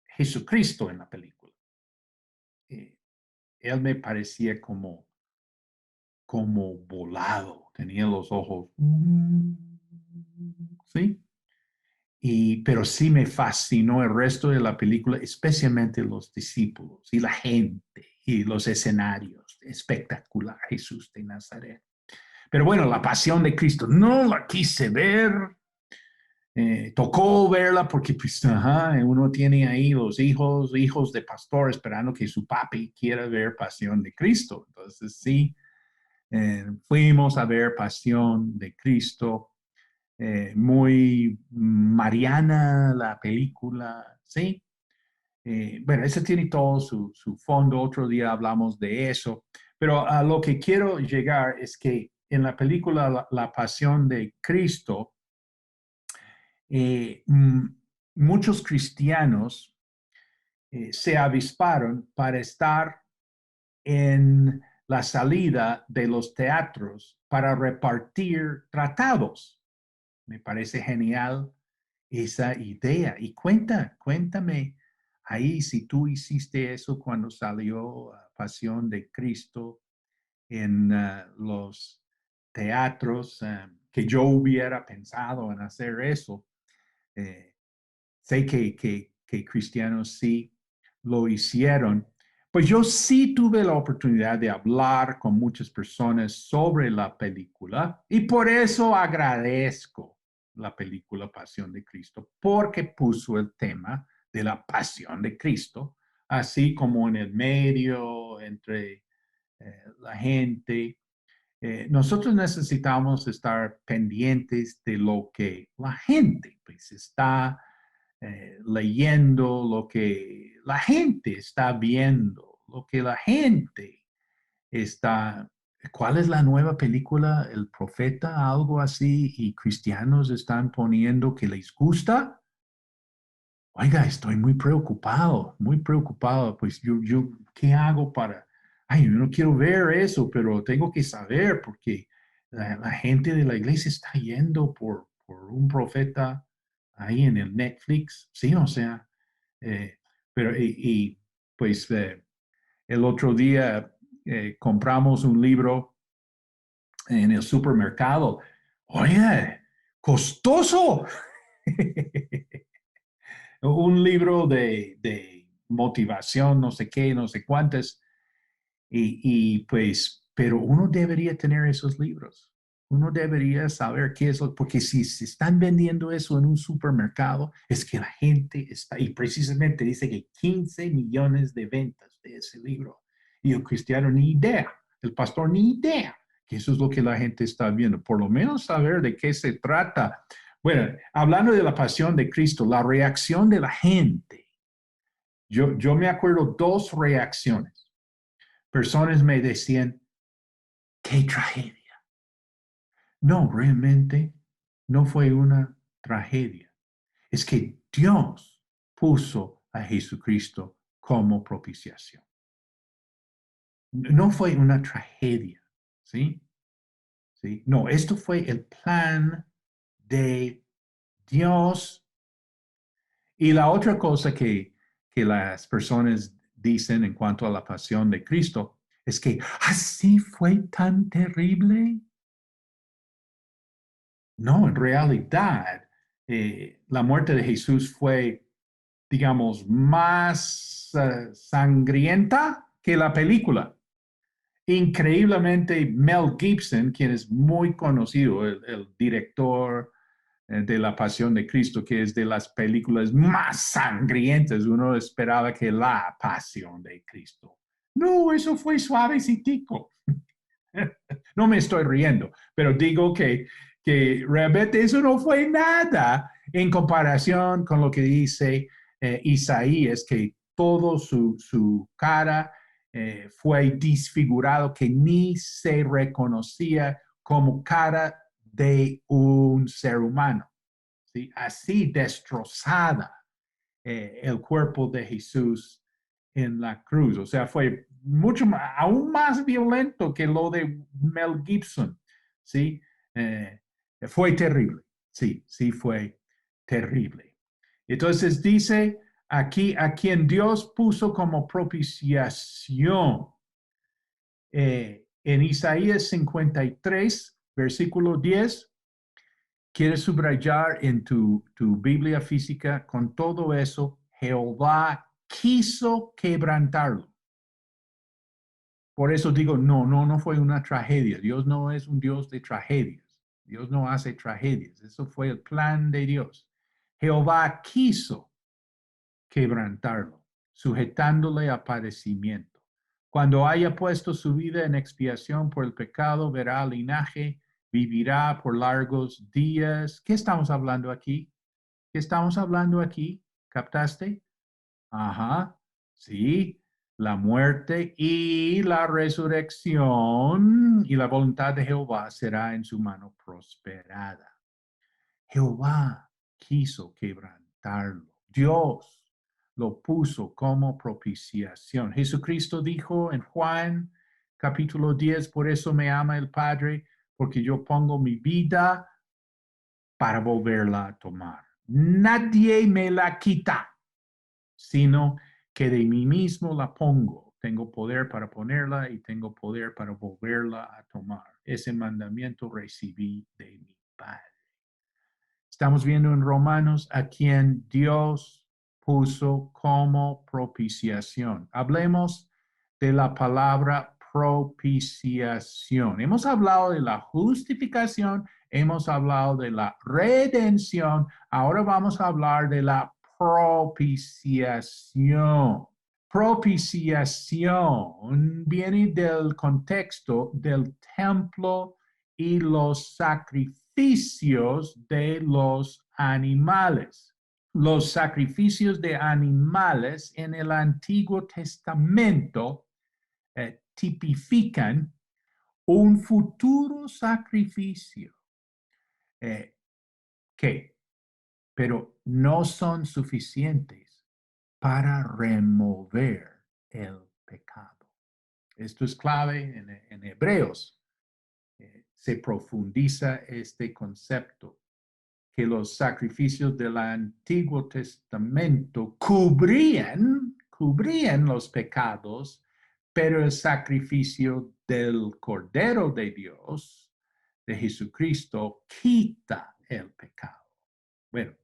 Speaker 2: Jesucristo en la película. Él me parecía como volado, tenía los ojos, ¿sí? Pero sí me fascinó el resto de la película, especialmente los discípulos y la gente y los escenarios. Espectacular, Jesús de Nazaret. Pero bueno, la pasión de Cristo no la quise ver. Tocó verla porque pues, uno tiene ahí los hijos de pastor esperando que su papi quiera ver Pasión de Cristo. Entonces sí, fuimos a ver Pasión de Cristo. Muy mariana la película, ¿sí? Bueno, ese tiene todo su fondo. Otro día hablamos de eso. Pero a lo que quiero llegar es que en la película La Pasión de Cristo, eh, muchos cristianos se avisparon para estar en la salida de los teatros para repartir tratados. Me parece genial esa idea. Y cuéntame ahí si tú hiciste eso cuando salió Pasión de Cristo en los teatros, que yo hubiera pensado en hacer eso. Sé que cristianos sí lo hicieron. Pues yo sí tuve la oportunidad de hablar con muchas personas sobre la película y por eso agradezco la película Pasión de Cristo, porque puso el tema de la pasión de Cristo, así como en el medio, entre la gente. Nosotros necesitamos estar pendientes de lo que la gente pues está leyendo, lo que la gente está viendo, lo que la gente está... ¿Cuál es la nueva película? El profeta, algo así, y cristianos están poniendo que les gusta. Oiga, estoy muy preocupado, muy preocupado. Pues ¿qué hago ay, yo no quiero ver eso, pero tengo que saber porque la gente de la iglesia está yendo por un profeta ahí en el Netflix, sí, o sea, eh, pero pues el otro día compramos un libro en el supermercado. Oye, costoso. Un libro de motivación, no sé qué, no sé cuántas. Pues, pero uno debería tener esos libros. Uno debería saber qué es lo, porque si se están vendiendo eso en un supermercado, es que la gente está, y precisamente dice que 15 millones de ventas de ese libro. Y el cristiano ni idea, el pastor ni idea que eso es lo que la gente está viendo. Por lo menos saber de qué se trata. Bueno, hablando de la pasión de Cristo, la reacción de la gente. Yo me acuerdo dos reacciones. Personas me decían, qué tragedia. No, realmente no fue una tragedia. Es que Dios puso a Jesucristo como propiciación. No fue una tragedia, ¿sí? ¿Sí? No, esto fue el plan de Dios. Y la otra cosa que las personas dicen en cuanto a la pasión de Cristo es que así fue tan terrible. No, en realidad, la muerte de Jesús fue, digamos, más sangrienta que la película. Increíblemente, Mel Gibson, quien es muy conocido, el director de La Pasión de Cristo, que es de las películas más sangrientas, uno esperaba que La Pasión de Cristo. No, eso fue suavecitico. No me estoy riendo, pero digo que realmente eso no fue nada en comparación con lo que dice Isaías, que todo su cara fue disfigurado, que ni se reconocía como cara de un ser humano. ¿Sí? Así destrozada el cuerpo de Jesús en la cruz. O sea, fue mucho más, aún más violento que lo de Mel Gibson. ¿Sí? Eh, fue terrible. Sí, sí fue terrible. Entonces dice aquí a quien Dios puso como propiciación. En Isaías 53, versículo 10, quieres subrayar en tu Biblia física, con todo eso, Jehová quiso quebrantarlo. Por eso digo, no fue una tragedia. Dios no es un Dios de tragedias. Dios no hace tragedias. Eso fue el plan de Dios. Jehová quiso quebrantarlo, sujetándole a padecimiento. Cuando haya puesto su vida en expiación por el pecado, verá linaje, vivirá por largos días. ¿Qué estamos hablando aquí? ¿Qué estamos hablando aquí? ¿Captaste? Ajá, sí, la muerte y la resurrección y la voluntad de Jehová será en su mano prosperada. Jehová quiso quebrantarlo. Dios lo puso como propiciación. Jesucristo dijo en Juan capítulo 10, por eso me ama el Padre, porque yo pongo mi vida para volverla a tomar. Nadie me la quita, sino que de mí mismo la pongo. Tengo poder para ponerla y tengo poder para volverla a tomar. Ese mandamiento recibí de mi Padre. Estamos viendo en Romanos a quien Dios puso como propiciación. Hablemos de la palabra propiciación. Hemos hablado de la justificación, hemos hablado de la redención, ahora vamos a hablar de la propiciación. Propiciación viene del contexto del templo y los sacrificios de los animales. Los sacrificios de animales en el Antiguo Testamento tipifican un futuro sacrificio que, pero no son suficientes para remover el pecado. Esto es clave en Hebreos. Se profundiza este concepto que los sacrificios del Antiguo Testamento cubrían los pecados, pero el sacrificio del Cordero de Dios, de Jesucristo, quita el pecado. Bueno,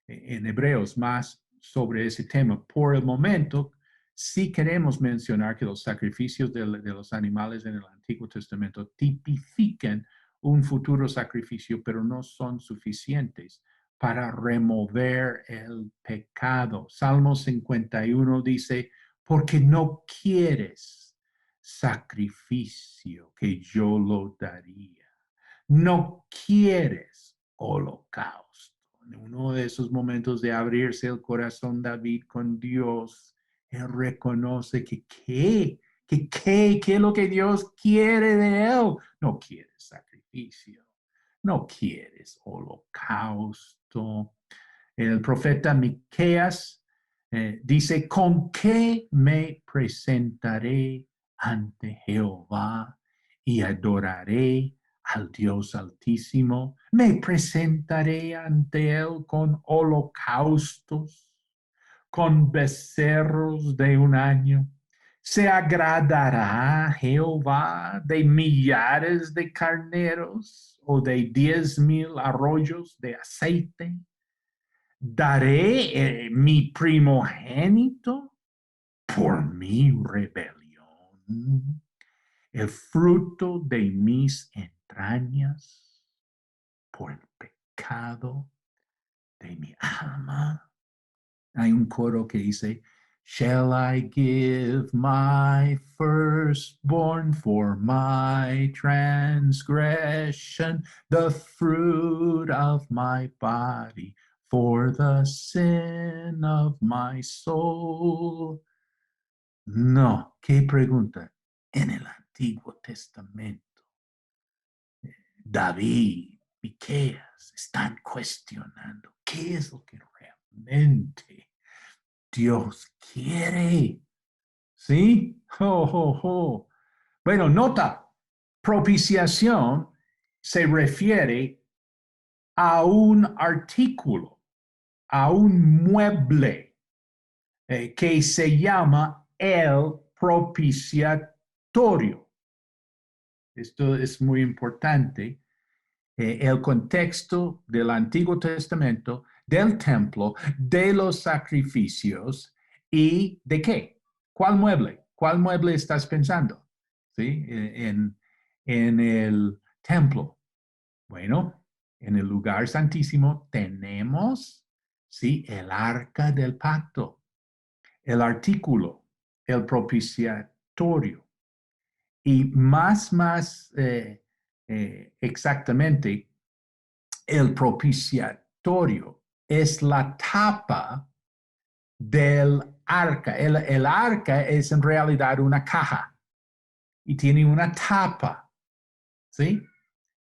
Speaker 2: en Hebreos más sobre ese tema. Por el momento, sí queremos mencionar que los sacrificios de los animales en el Antiguo Testamento tipifican un futuro sacrificio, pero no son suficientes para remover el pecado. Salmo 51 dice, porque no quieres sacrificio que yo lo daría. No quieres holocausto. En uno de esos momentos de abrirse el corazón David con Dios, él reconoce que qué es lo que Dios quiere de él. No quieres sacrificio, no quieres holocausto. El profeta Miqueas dice, ¿con qué me presentaré ante Jehová y adoraré al Dios Altísimo? Me presentaré ante Él con holocaustos, con becerros de un año. ¿Se agradará Jehová de millares de carneros o de 10,000 arroyos de aceite? ¿Daré mi primogénito por mi rebelión, el fruto de mis entrañas por el pecado de mi alma? Hay un coro que dice, shall I give my firstborn for my transgression, the fruit of my body for the sin of my soul? No, ¿qué pregunta? En el Antiguo Testamento, David, Miqueas están cuestionando qué es lo que realmente Dios quiere. ¿Sí? Bueno, nota, propiciación se refiere a un artículo, a un mueble que se llama el propiciatorio. Esto es muy importante. El contexto del Antiguo Testamento, del templo, de los sacrificios y de qué. ¿Cuál mueble? ¿Cuál mueble estás pensando? ¿Sí? En el templo. Bueno, en el lugar santísimo tenemos, ¿sí? El arca del pacto, el artículo, el propiciatorio. Y más exactamente, el propiciatorio es la tapa del arca. El arca es en realidad una caja y tiene una tapa, ¿sí?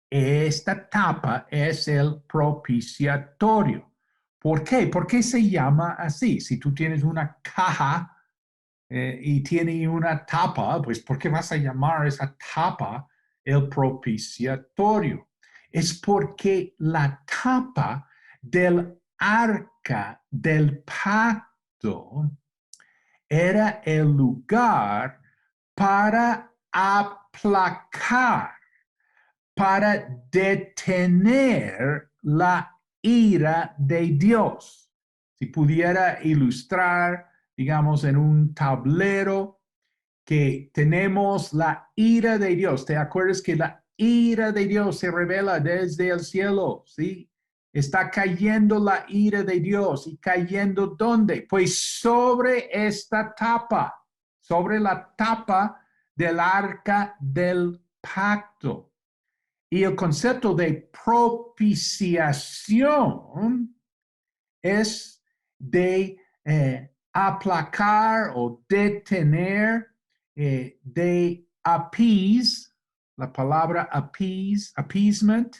Speaker 2: Esta tapa es el propiciatorio. ¿Por qué? ¿Por qué se llama así? Si tú tienes una caja y tiene una tapa, pues ¿por qué vas a llamar esa tapa el propiciatorio? Es porque la tapa del arca del pacto era el lugar para aplacar, para detener la ira de Dios. Si pudiera ilustrar, digamos, en un tablero que tenemos la ira de Dios. ¿Te acuerdas que la ira de Dios se revela desde el cielo? ¿Sí? Está cayendo la ira de Dios. ¿Y cayendo dónde? Pues sobre esta tapa, sobre la tapa del arca del pacto. Y el concepto de propiciación es de aplacar o detener, de appease, la palabra appease, appeasement,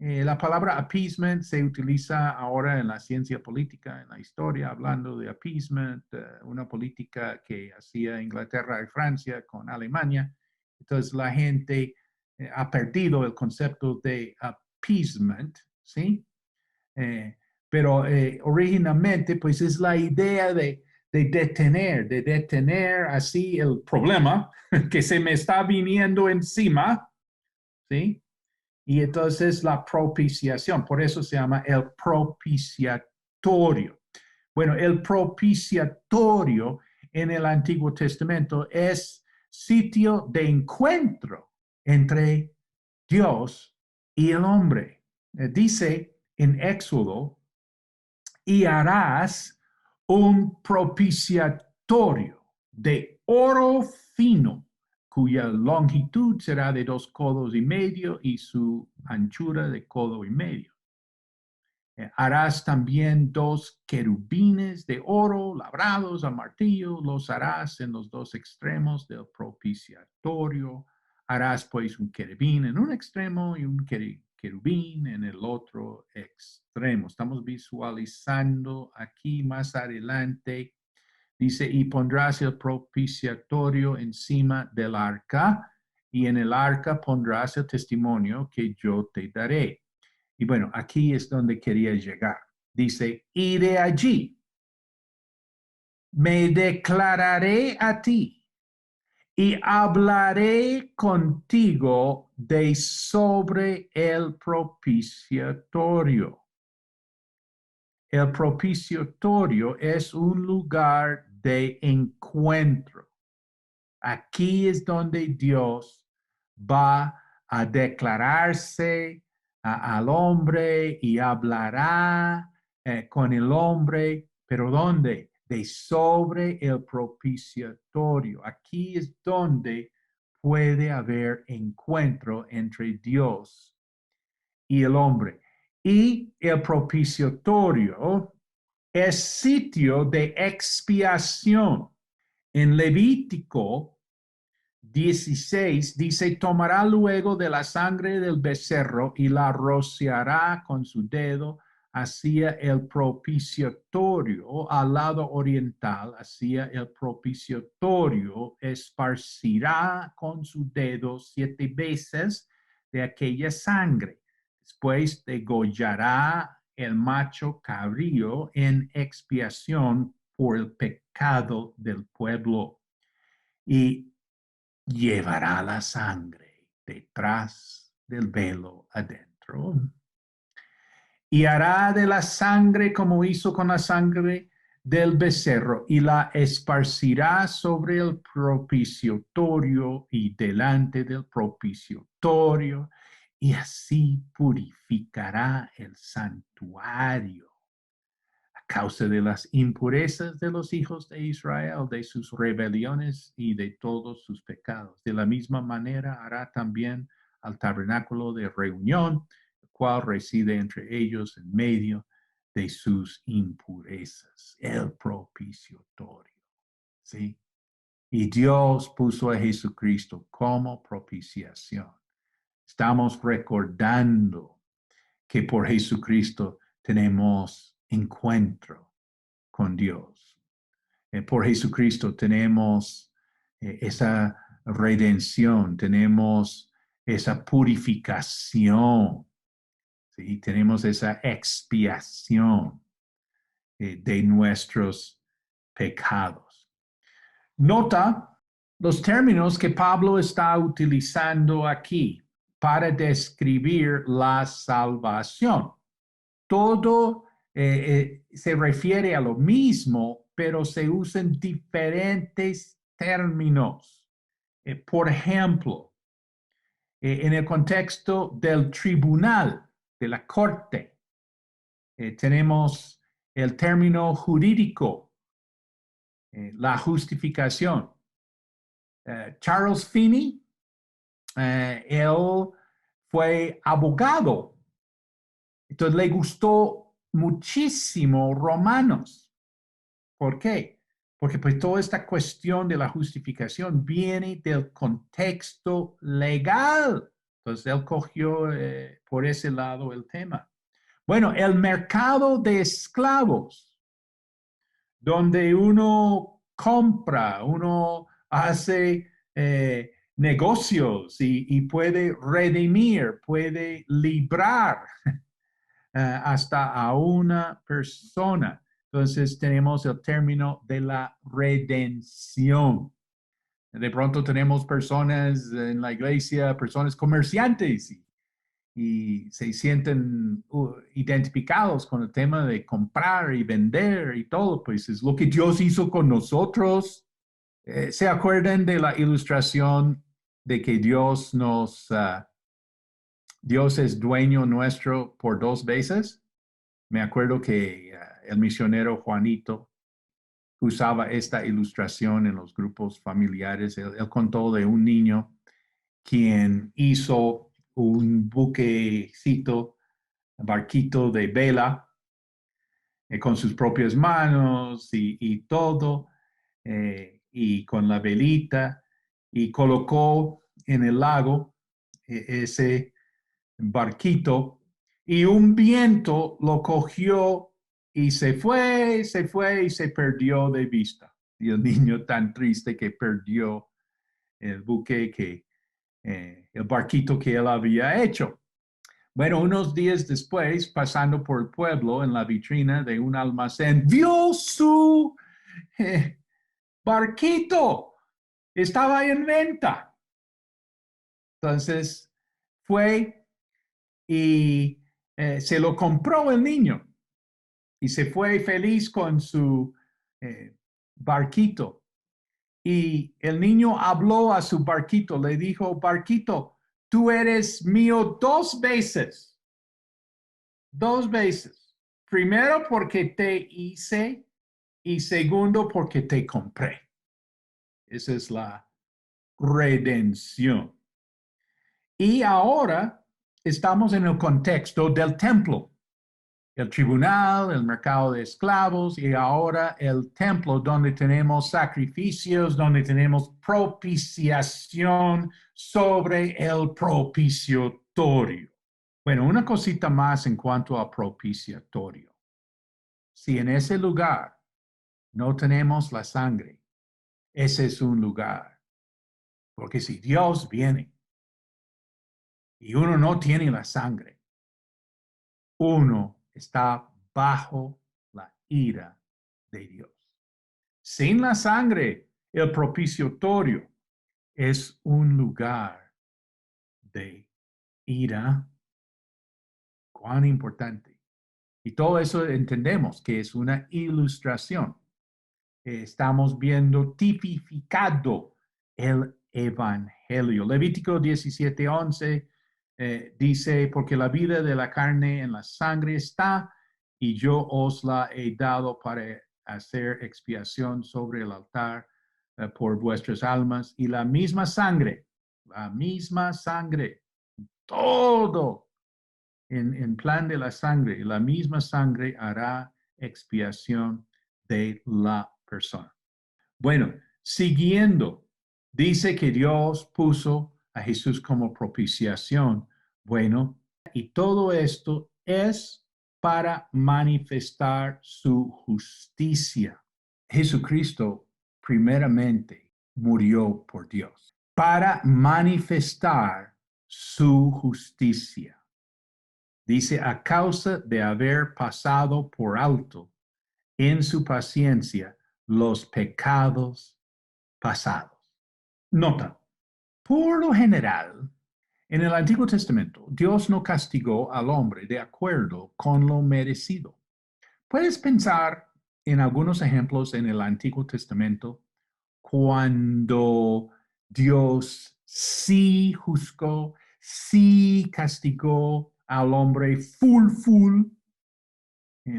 Speaker 2: La palabra appeasement se utiliza ahora en la ciencia política, en la historia, hablando de appeasement, una política que hacía Inglaterra y Francia con Alemania. Entonces la gente ha perdido el concepto de appeasement, ¿sí? Pero originalmente, pues es la idea de detener así el problema que se me está viniendo encima, ¿sí? Y entonces la propiciación, por eso se llama el propiciatorio. Bueno, el propiciatorio en el Antiguo Testamento es sitio de encuentro entre Dios y el hombre. Dice en Éxodo, y harás un propiciatorio de oro fino, cuya longitud será de 2,5 codos y su anchura de 1,5 codos. Harás también 2 querubines de oro labrados a martillo, los harás en los 2 extremos del propiciatorio. Harás pues un querubín en un extremo y un querubín en el otro extremo. Estamos visualizando aquí más adelante. Dice, y pondrás el propiciatorio encima del arca, y en el arca pondrás el testimonio que yo te daré. Y bueno, aquí es donde quería llegar. Dice, y de allí me declararé a ti y hablaré contigo de sobre el propiciatorio. El propiciatorio es un lugar de encuentro. Aquí es donde Dios va a declararse al hombre y hablará con el hombre, pero ¿dónde? De sobre el propiciatorio. Aquí es donde puede haber encuentro entre Dios y el hombre. Y el propiciatorio es sitio de expiación. En Levítico 16 dice, tomará luego de la sangre del becerro y la rociará con su dedo hacia el propiciatorio al lado oriental, hacia el propiciatorio, esparcirá con su dedo 7 veces de aquella sangre. Después degollará el macho cabrío en expiación por el pecado del pueblo. Y llevará la sangre detrás del velo adentro. Y hará de la sangre como hizo con la sangre del becerro y la esparcirá sobre el propiciatorio y delante del propiciatorio, y así purificará el santuario causa de las impurezas de los hijos de Israel, de sus rebeliones y de todos sus pecados. De la misma manera hará también al tabernáculo de reunión, el cual reside entre ellos en medio de sus impurezas, el propiciatorio. ¿Sí? Y Dios puso a Jesucristo como propiciación. Estamos recordando que por Jesucristo tenemos encuentro con Dios. Por Jesucristo tenemos esa redención, tenemos esa purificación, ¿sí? Tenemos esa expiación de nuestros pecados. Nota los términos que Pablo está utilizando aquí para describir la salvación. Todo se refiere a lo mismo, pero se usan diferentes términos. Por ejemplo, en el contexto del tribunal, de la corte, tenemos el término jurídico, la justificación. Charles Finney, él fue abogado, entonces le gustó muchísimo Romanos. ¿Por qué? Porque pues toda esta cuestión de la justificación viene del contexto legal. Entonces él cogió por ese lado el tema. Bueno, el mercado de esclavos, donde uno compra, uno hace negocios y puede redimir, puede librar hasta a una persona. Entonces tenemos el término de la redención. De pronto tenemos personas en la iglesia, personas comerciantes y se sienten identificados con el tema de comprar y vender y todo, pues es lo que Dios hizo con nosotros. ¿Se acuerdan de la ilustración de que Dios es dueño nuestro por dos veces? Me acuerdo que el misionero Juanito usaba esta ilustración en los grupos familiares. Él contó de un niño quien hizo un buquecito, barquito de vela con sus propias manos y todo, y con la velita, y colocó en el lago ese barquito, y un viento lo cogió y se fue y se perdió de vista. Y el niño tan triste que perdió el buque el barquito que él había hecho. Bueno, unos días después, pasando por el pueblo en la vitrina de un almacén, vio su eh, barquito. Estaba en venta. Entonces fue y se lo compró el niño y se fue feliz con su eh, barquito. Y el niño habló a su barquito, le dijo, barquito, tú eres mío dos veces. Dos veces. Primero porque te hice y segundo porque te compré. Esa es la redención. Y ahora estamos en el contexto del templo, el tribunal, el mercado de esclavos y ahora el templo donde tenemos sacrificios, donde tenemos propiciación sobre el propiciatorio. Bueno, una cosita más en cuanto a propiciatorio. Si en ese lugar no tenemos la sangre, ese es un lugar. Porque si Dios viene y uno no tiene la sangre, uno está bajo la ira de Dios. Sin la sangre, el propiciatorio es un lugar de ira. Cuán importante. Y todo eso entendemos que es una ilustración. Estamos viendo tipificado el evangelio. Levítico 17:11 dice, porque la vida de la carne en la sangre está, y yo os la he dado para hacer expiación sobre el altar por vuestras almas, y la misma sangre, todo en plan de la sangre, la misma sangre hará expiación de la persona. Bueno, siguiendo, dice que Dios puso a Jesús como propiciación. Bueno, y todo esto es para manifestar su justicia. Jesucristo primeramente murió por Dios para manifestar su justicia. Dice, a causa de haber pasado por alto en su paciencia los pecados pasados. Nota, por lo general, en el Antiguo Testamento, Dios no castigó al hombre de acuerdo con lo merecido. Puedes pensar en algunos ejemplos en el Antiguo Testamento cuando Dios sí juzgó, sí castigó al hombre full.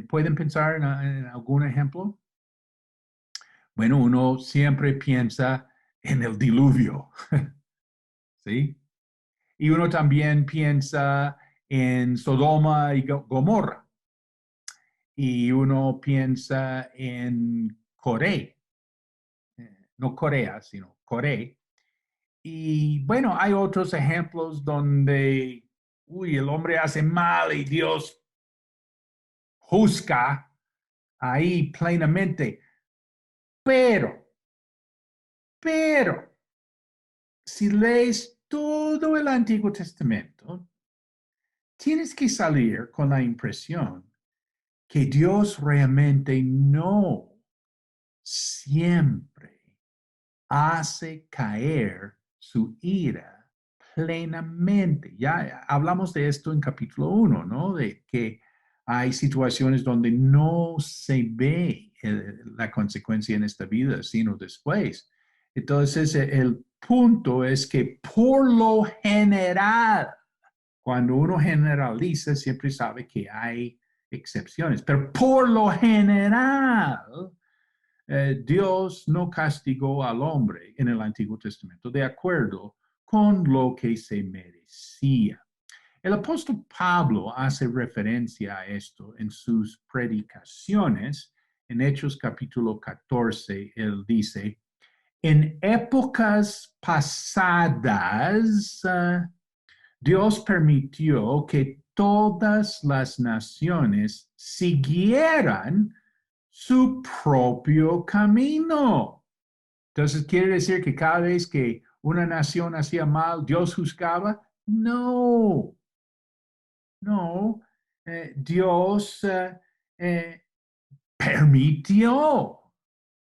Speaker 2: ¿Pueden pensar en algún ejemplo? Bueno, uno siempre piensa en el diluvio, ¿sí? Y uno también piensa en Sodoma y Gomorra. Y uno piensa en Corea, no Corea, sino Corea. Y bueno, hay otros ejemplos donde, el hombre hace mal y Dios juzga ahí plenamente. Pero, pero, si lees todo el Antiguo Testamento, tienes que salir con la impresión que Dios realmente no siempre hace caer su ira plenamente. Ya hablamos de esto en capítulo 1, ¿no? De que hay situaciones donde no se ve la consecuencia en esta vida, sino después. Entonces, el punto es que por lo general, cuando uno generaliza, siempre sabe que hay excepciones, pero por lo general, Dios no castigó al hombre en el Antiguo Testamento de acuerdo con lo que se merecía. El apóstol Pablo hace referencia a esto en sus predicaciones. En Hechos capítulo 14, él dice, en épocas pasadas, Dios permitió que todas las naciones siguieran su propio camino. Entonces, ¿quiere decir que cada vez que una nación hacía mal, Dios juzgaba? No, no. Dios eh, permitió,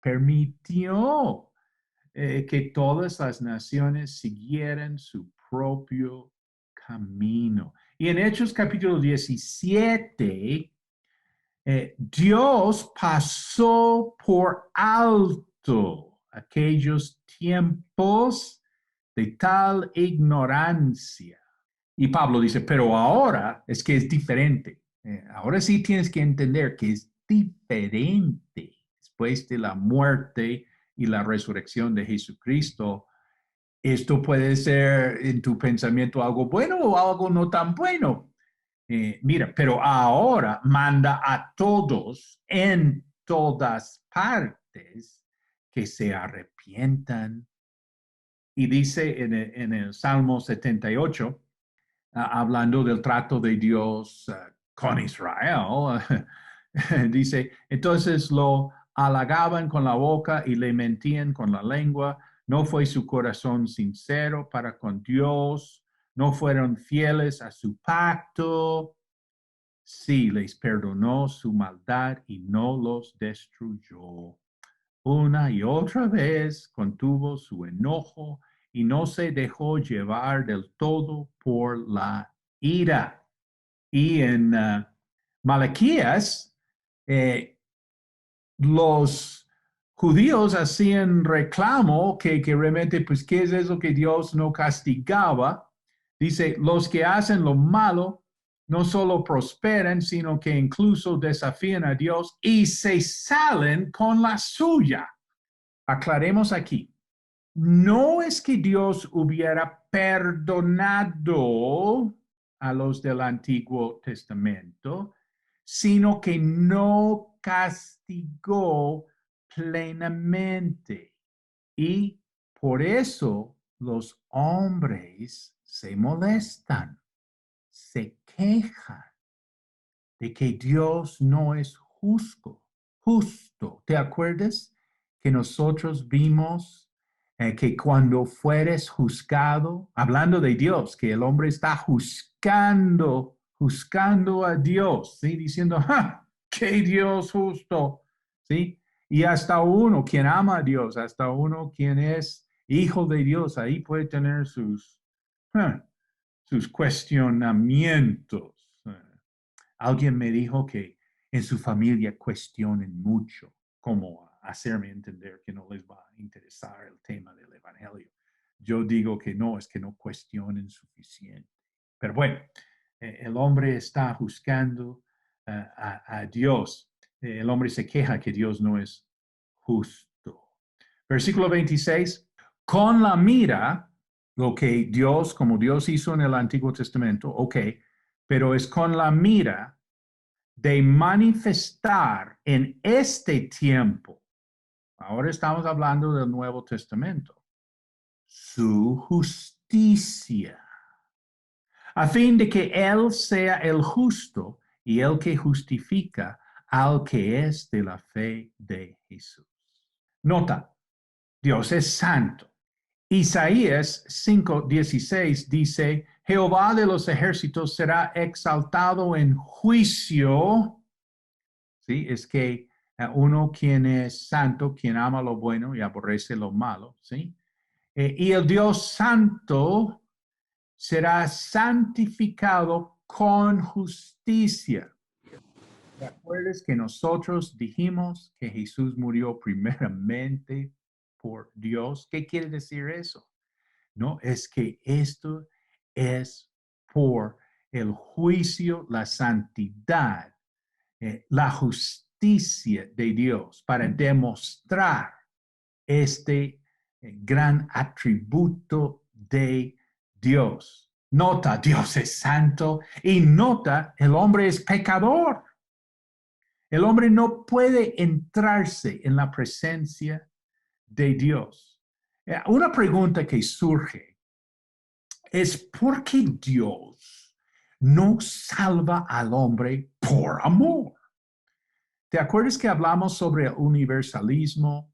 Speaker 2: permitió que todas las naciones siguieran su propio camino. Y en Hechos capítulo 17, Dios pasó por alto aquellos tiempos de tal ignorancia. Y Pablo dice, pero ahora es que es diferente. Ahora sí tienes que entender que es diferente después de la muerte y la resurrección de Jesucristo. Esto puede ser en tu pensamiento algo bueno o algo no tan bueno. Mira, pero ahora manda a todos en todas partes que se arrepientan. Y dice en el Salmo 78, hablando del trato de Dios con Israel, dice, entonces lo halagaban con la boca y le mentían con la lengua. No fue su corazón sincero para con Dios. No fueron fieles a su pacto. Sí, les perdonó su maldad y no los destruyó. Una y otra vez contuvo su enojo y no se dejó llevar del todo por la ira. Y en Malaquías, eh, los judíos hacían reclamo que realmente, pues, ¿qué es eso que Dios no castigaba? Dice, los que hacen lo malo no solo prosperan, sino que incluso desafían a Dios y se salen con la suya. Aclaremos aquí. No es que Dios hubiera perdonado a los del Antiguo Testamento, sino que no castigó plenamente. Y por eso los hombres se molestan, se quejan de que Dios no es justo. ¿Te acuerdas que nosotros vimos que cuando fueres juzgado, hablando de Dios, que el hombre está juzgando a Dios, ¿sí? Diciendo, ¡ja! ¡Qué Dios justo! ¿Sí? Y hasta uno, quien ama a Dios, hasta uno, quien es hijo de Dios, ahí puede tener sus cuestionamientos. Alguien me dijo que en su familia cuestionen mucho, como hacerme entender que no les va a interesar el tema del evangelio. Yo digo que no, es que no cuestionen suficiente. Pero bueno, el hombre está juzgando a Dios. El hombre se queja que Dios no es justo. Versículo 26, con la mira, lo que Dios, como Dios hizo en el Antiguo Testamento, ok, pero es con la mira de manifestar en este tiempo. Ahora estamos hablando del Nuevo Testamento. su justicia, a fin de que Él sea el justo y el que justifica al que es de la fe de Jesús. Nota, Dios es santo. Isaías 5:16 dice, Jehová de los ejércitos será exaltado en juicio. ¿Sí? Es que uno quien es santo, quien ama lo bueno y aborrece lo malo. ¿Sí? Y el Dios santo será santificado con justicia. ¿Recuerdas que nosotros dijimos que Jesús murió primeramente por Dios? ¿Qué quiere decir eso? No, es que esto es por el juicio, la santidad, la justicia de Dios para demostrar este gran atributo de Dios. Nota, Dios es santo y nota, el hombre es pecador. El hombre no puede entrarse en la presencia de Dios. Una pregunta que surge es ¿por qué Dios no salva al hombre por amor? ¿Te acuerdas que hablamos sobre el universalismo?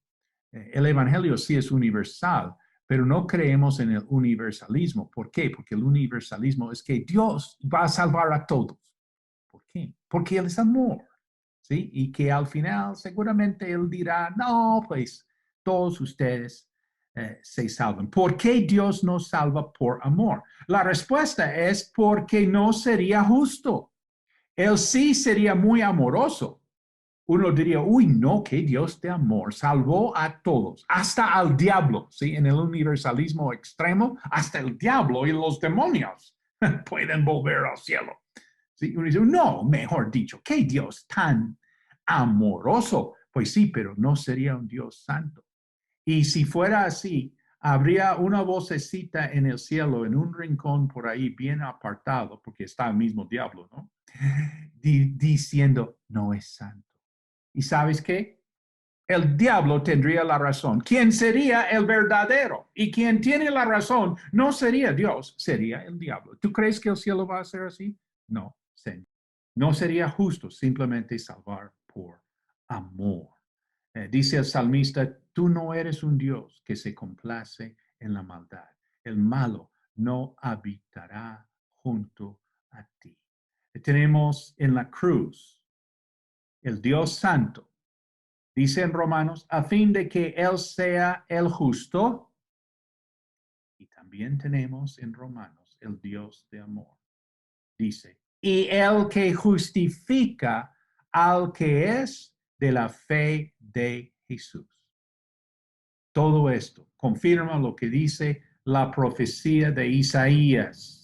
Speaker 2: El evangelio sí es universal, pero no creemos en el universalismo. ¿Por qué? Porque el universalismo es que Dios va a salvar a todos. ¿Por qué? Porque Él es amor. ¿Sí? Y que al final seguramente Él dirá, no, pues todos ustedes se salvan. ¿Por qué Dios no salva por amor? La respuesta es porque no sería justo. Él sí sería muy amoroso. Uno diría, uy, no, que Dios de amor salvó a todos, hasta al diablo, ¿sí? En el universalismo extremo, hasta el diablo y los demonios pueden volver al cielo. ¿Sí? Uno dice, no, mejor dicho, ¿qué Dios tan amoroso? Pues sí, pero no sería un Dios santo. Y si fuera así, habría una vocecita en el cielo, en un rincón por ahí bien apartado, porque está el mismo diablo, ¿no? Diciendo, no es santo. ¿Y sabes qué? El diablo tendría la razón. ¿Quién sería el verdadero? Y quien tiene la razón no sería Dios, sería el diablo. ¿Tú crees que el cielo va a ser así? No, señor. No sería justo simplemente salvar por amor. Dice el salmista, tú no eres un Dios que se complace en la maldad. El malo no habitará junto a ti. Tenemos en la cruz el Dios santo. Dice en Romanos, a fin de que Él sea el justo. Y también tenemos en Romanos el Dios de amor. Dice, y el que justifica al que es de la fe de Jesús. Todo esto confirma lo que dice la profecía de Isaías.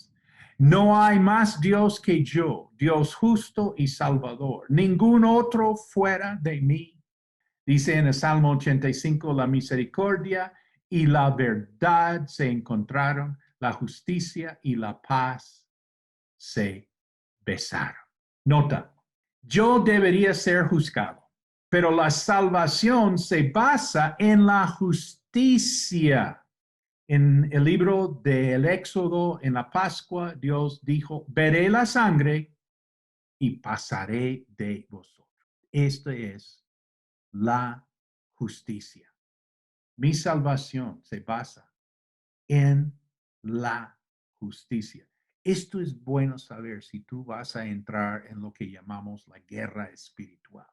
Speaker 2: No hay más Dios que yo, Dios justo y salvador. Ningún otro fuera de mí. Dice en el Salmo 85, la misericordia y la verdad se encontraron, la justicia y la paz se besaron. Nota, yo debería ser juzgado, pero la salvación se basa en la justicia. En el libro del Éxodo, en la Pascua, Dios dijo, veré la sangre y pasaré de vosotros. Esto es la justicia. Mi salvación se basa en la justicia. Esto es bueno saber si tú vas a entrar en lo que llamamos la guerra espiritual.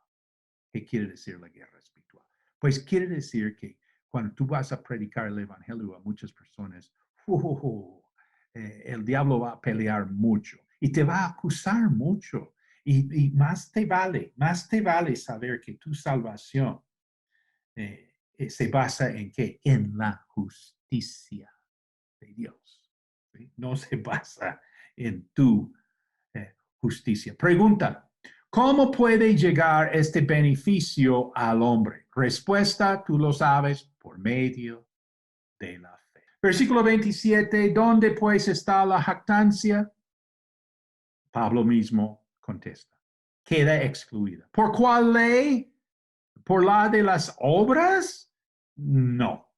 Speaker 2: ¿Qué quiere decir la guerra espiritual? Pues quiere decir que cuando tú vas a predicar el evangelio a muchas personas, el diablo va a pelear mucho y te va a acusar mucho. Y más te vale saber que tu salvación se basa en qué? En la justicia de Dios. ¿Sí? No se basa en tu justicia. Pregunta, ¿cómo puede llegar este beneficio al hombre? Respuesta, tú lo sabes, por medio de la fe. Versículo 27, ¿dónde pues está la jactancia? Pablo mismo contesta, queda excluida. ¿Por cuál ley? ¿Por la de las obras? No,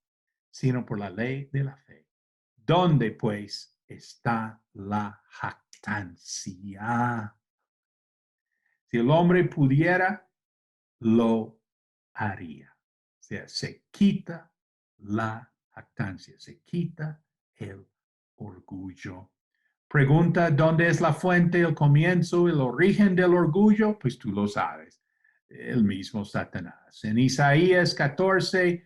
Speaker 2: sino por la ley de la fe. ¿Dónde, pues, está la jactancia? Si el hombre pudiera, lo haría. O sea, se quita la jactancia, se quita el orgullo. Pregunta, ¿dónde es la fuente, el comienzo, el origen del orgullo? Pues tú lo sabes, el mismo Satanás. En Isaías 14,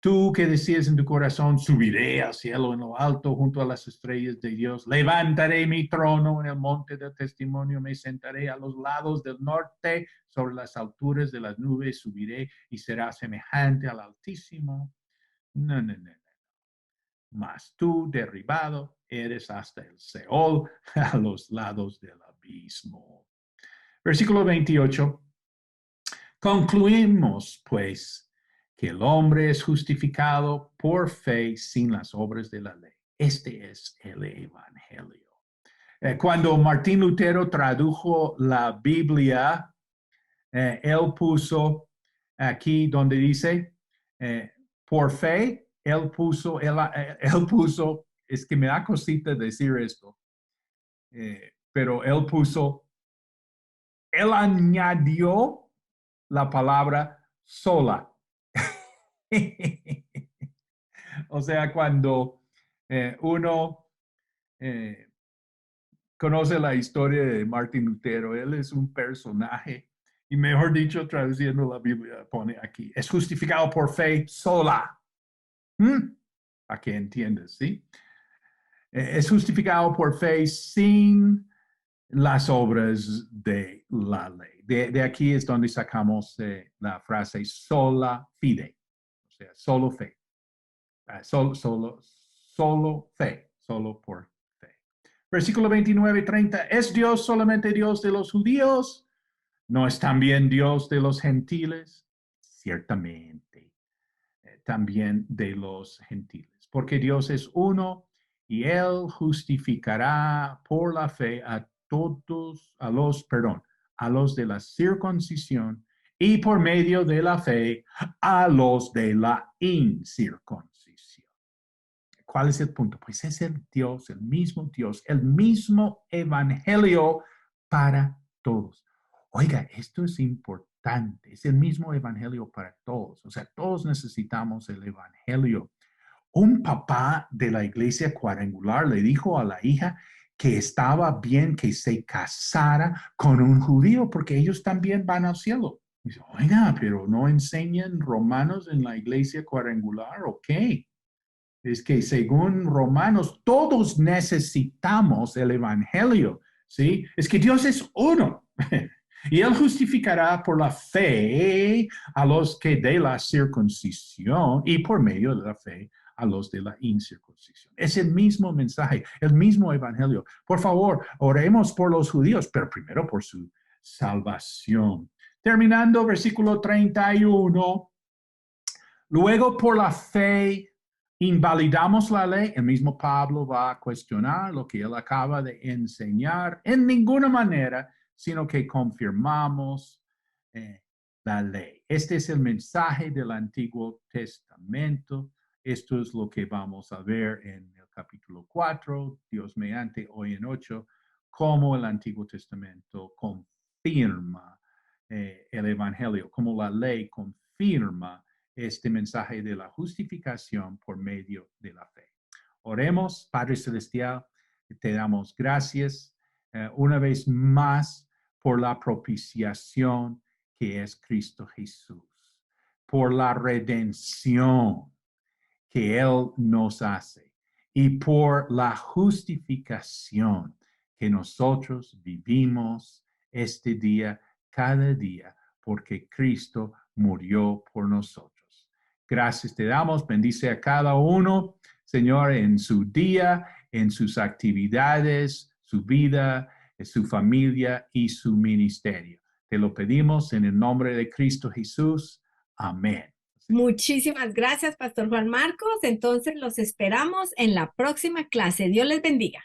Speaker 2: tú que decías en tu corazón, subiré al cielo en lo alto junto a las estrellas de Dios, levantaré mi trono en el monte del testimonio, me sentaré a los lados del norte, sobre las alturas de las nubes subiré y será semejante al Altísimo. No, no, no. Mas tú derribado eres hasta el Seol, a los lados del abismo. Versículo 28. Concluimos, pues, que el hombre es justificado por fe sin las obras de la ley. Este es el Evangelio. Cuando Martín Lutero tradujo la Biblia, él puso aquí donde dice, por fe, él puso, es que me da cosita decir esto, pero él añadió la palabra sola. O sea, cuando uno conoce la historia de Martín Lutero, él es un personaje, y mejor dicho, traduciendo la Biblia, pone aquí, es justificado por fe sola. Para que entiendas, ¿sí? Es justificado por fe sin las obras de la ley. De aquí es donde sacamos la frase sola fide, o sea, solo fe. Solo fe, solo por fe. Versículo 29 y 30. ¿Es Dios solamente Dios de los judíos? ¿No es también Dios de los gentiles? Ciertamente, también de los gentiles, porque Dios es uno y Él justificará por la fe a todos, a los de la circuncisión y por medio de la fe a los de la incircuncisión. ¿Cuál es el punto? Pues es el Dios, el mismo evangelio para todos. Oiga, esto es importante, es el mismo evangelio para todos. O sea, todos necesitamos el evangelio. Un papá de la iglesia cuadrangular le dijo a la hija que estaba bien que se casara con un judío porque ellos también van al cielo. Dice, oiga, pero no enseñan romanos en la iglesia cuadrangular, ¿ok? Es que según Romanos, todos necesitamos el evangelio, ¿sí? Es que Dios es uno. Y Él justificará por la fe a los que de la circuncisión y por medio de la fe a los de la incircuncisión. Es el mismo mensaje, el mismo evangelio. Por favor, oremos por los judíos, pero primero por su salvación. Terminando, versículo 31. Luego, por la fe, invalidamos la ley. El mismo Pablo va a cuestionar lo que él acaba de enseñar en ninguna manera, sino que confirmamos la ley. Este es el mensaje del Antiguo Testamento. Esto es lo que vamos a ver en el capítulo 4, Dios mediante, hoy en 8, cómo el Antiguo Testamento confirma el Evangelio, cómo la ley confirma este mensaje de la justificación por medio de la fe. Oremos, Padre Celestial, te damos gracias una vez más por la propiciación que es Cristo Jesús, por la redención que Él nos hace y por la justificación que nosotros vivimos este día, cada día, porque Cristo murió por nosotros. Gracias te damos, bendice a cada uno, Señor, en su día, en sus actividades, su vida, su familia y su ministerio. Te lo pedimos en el nombre de Cristo Jesús. Amén.
Speaker 1: Muchísimas gracias, Pastor Juan Marcos. Entonces los esperamos en la próxima clase. Dios les bendiga.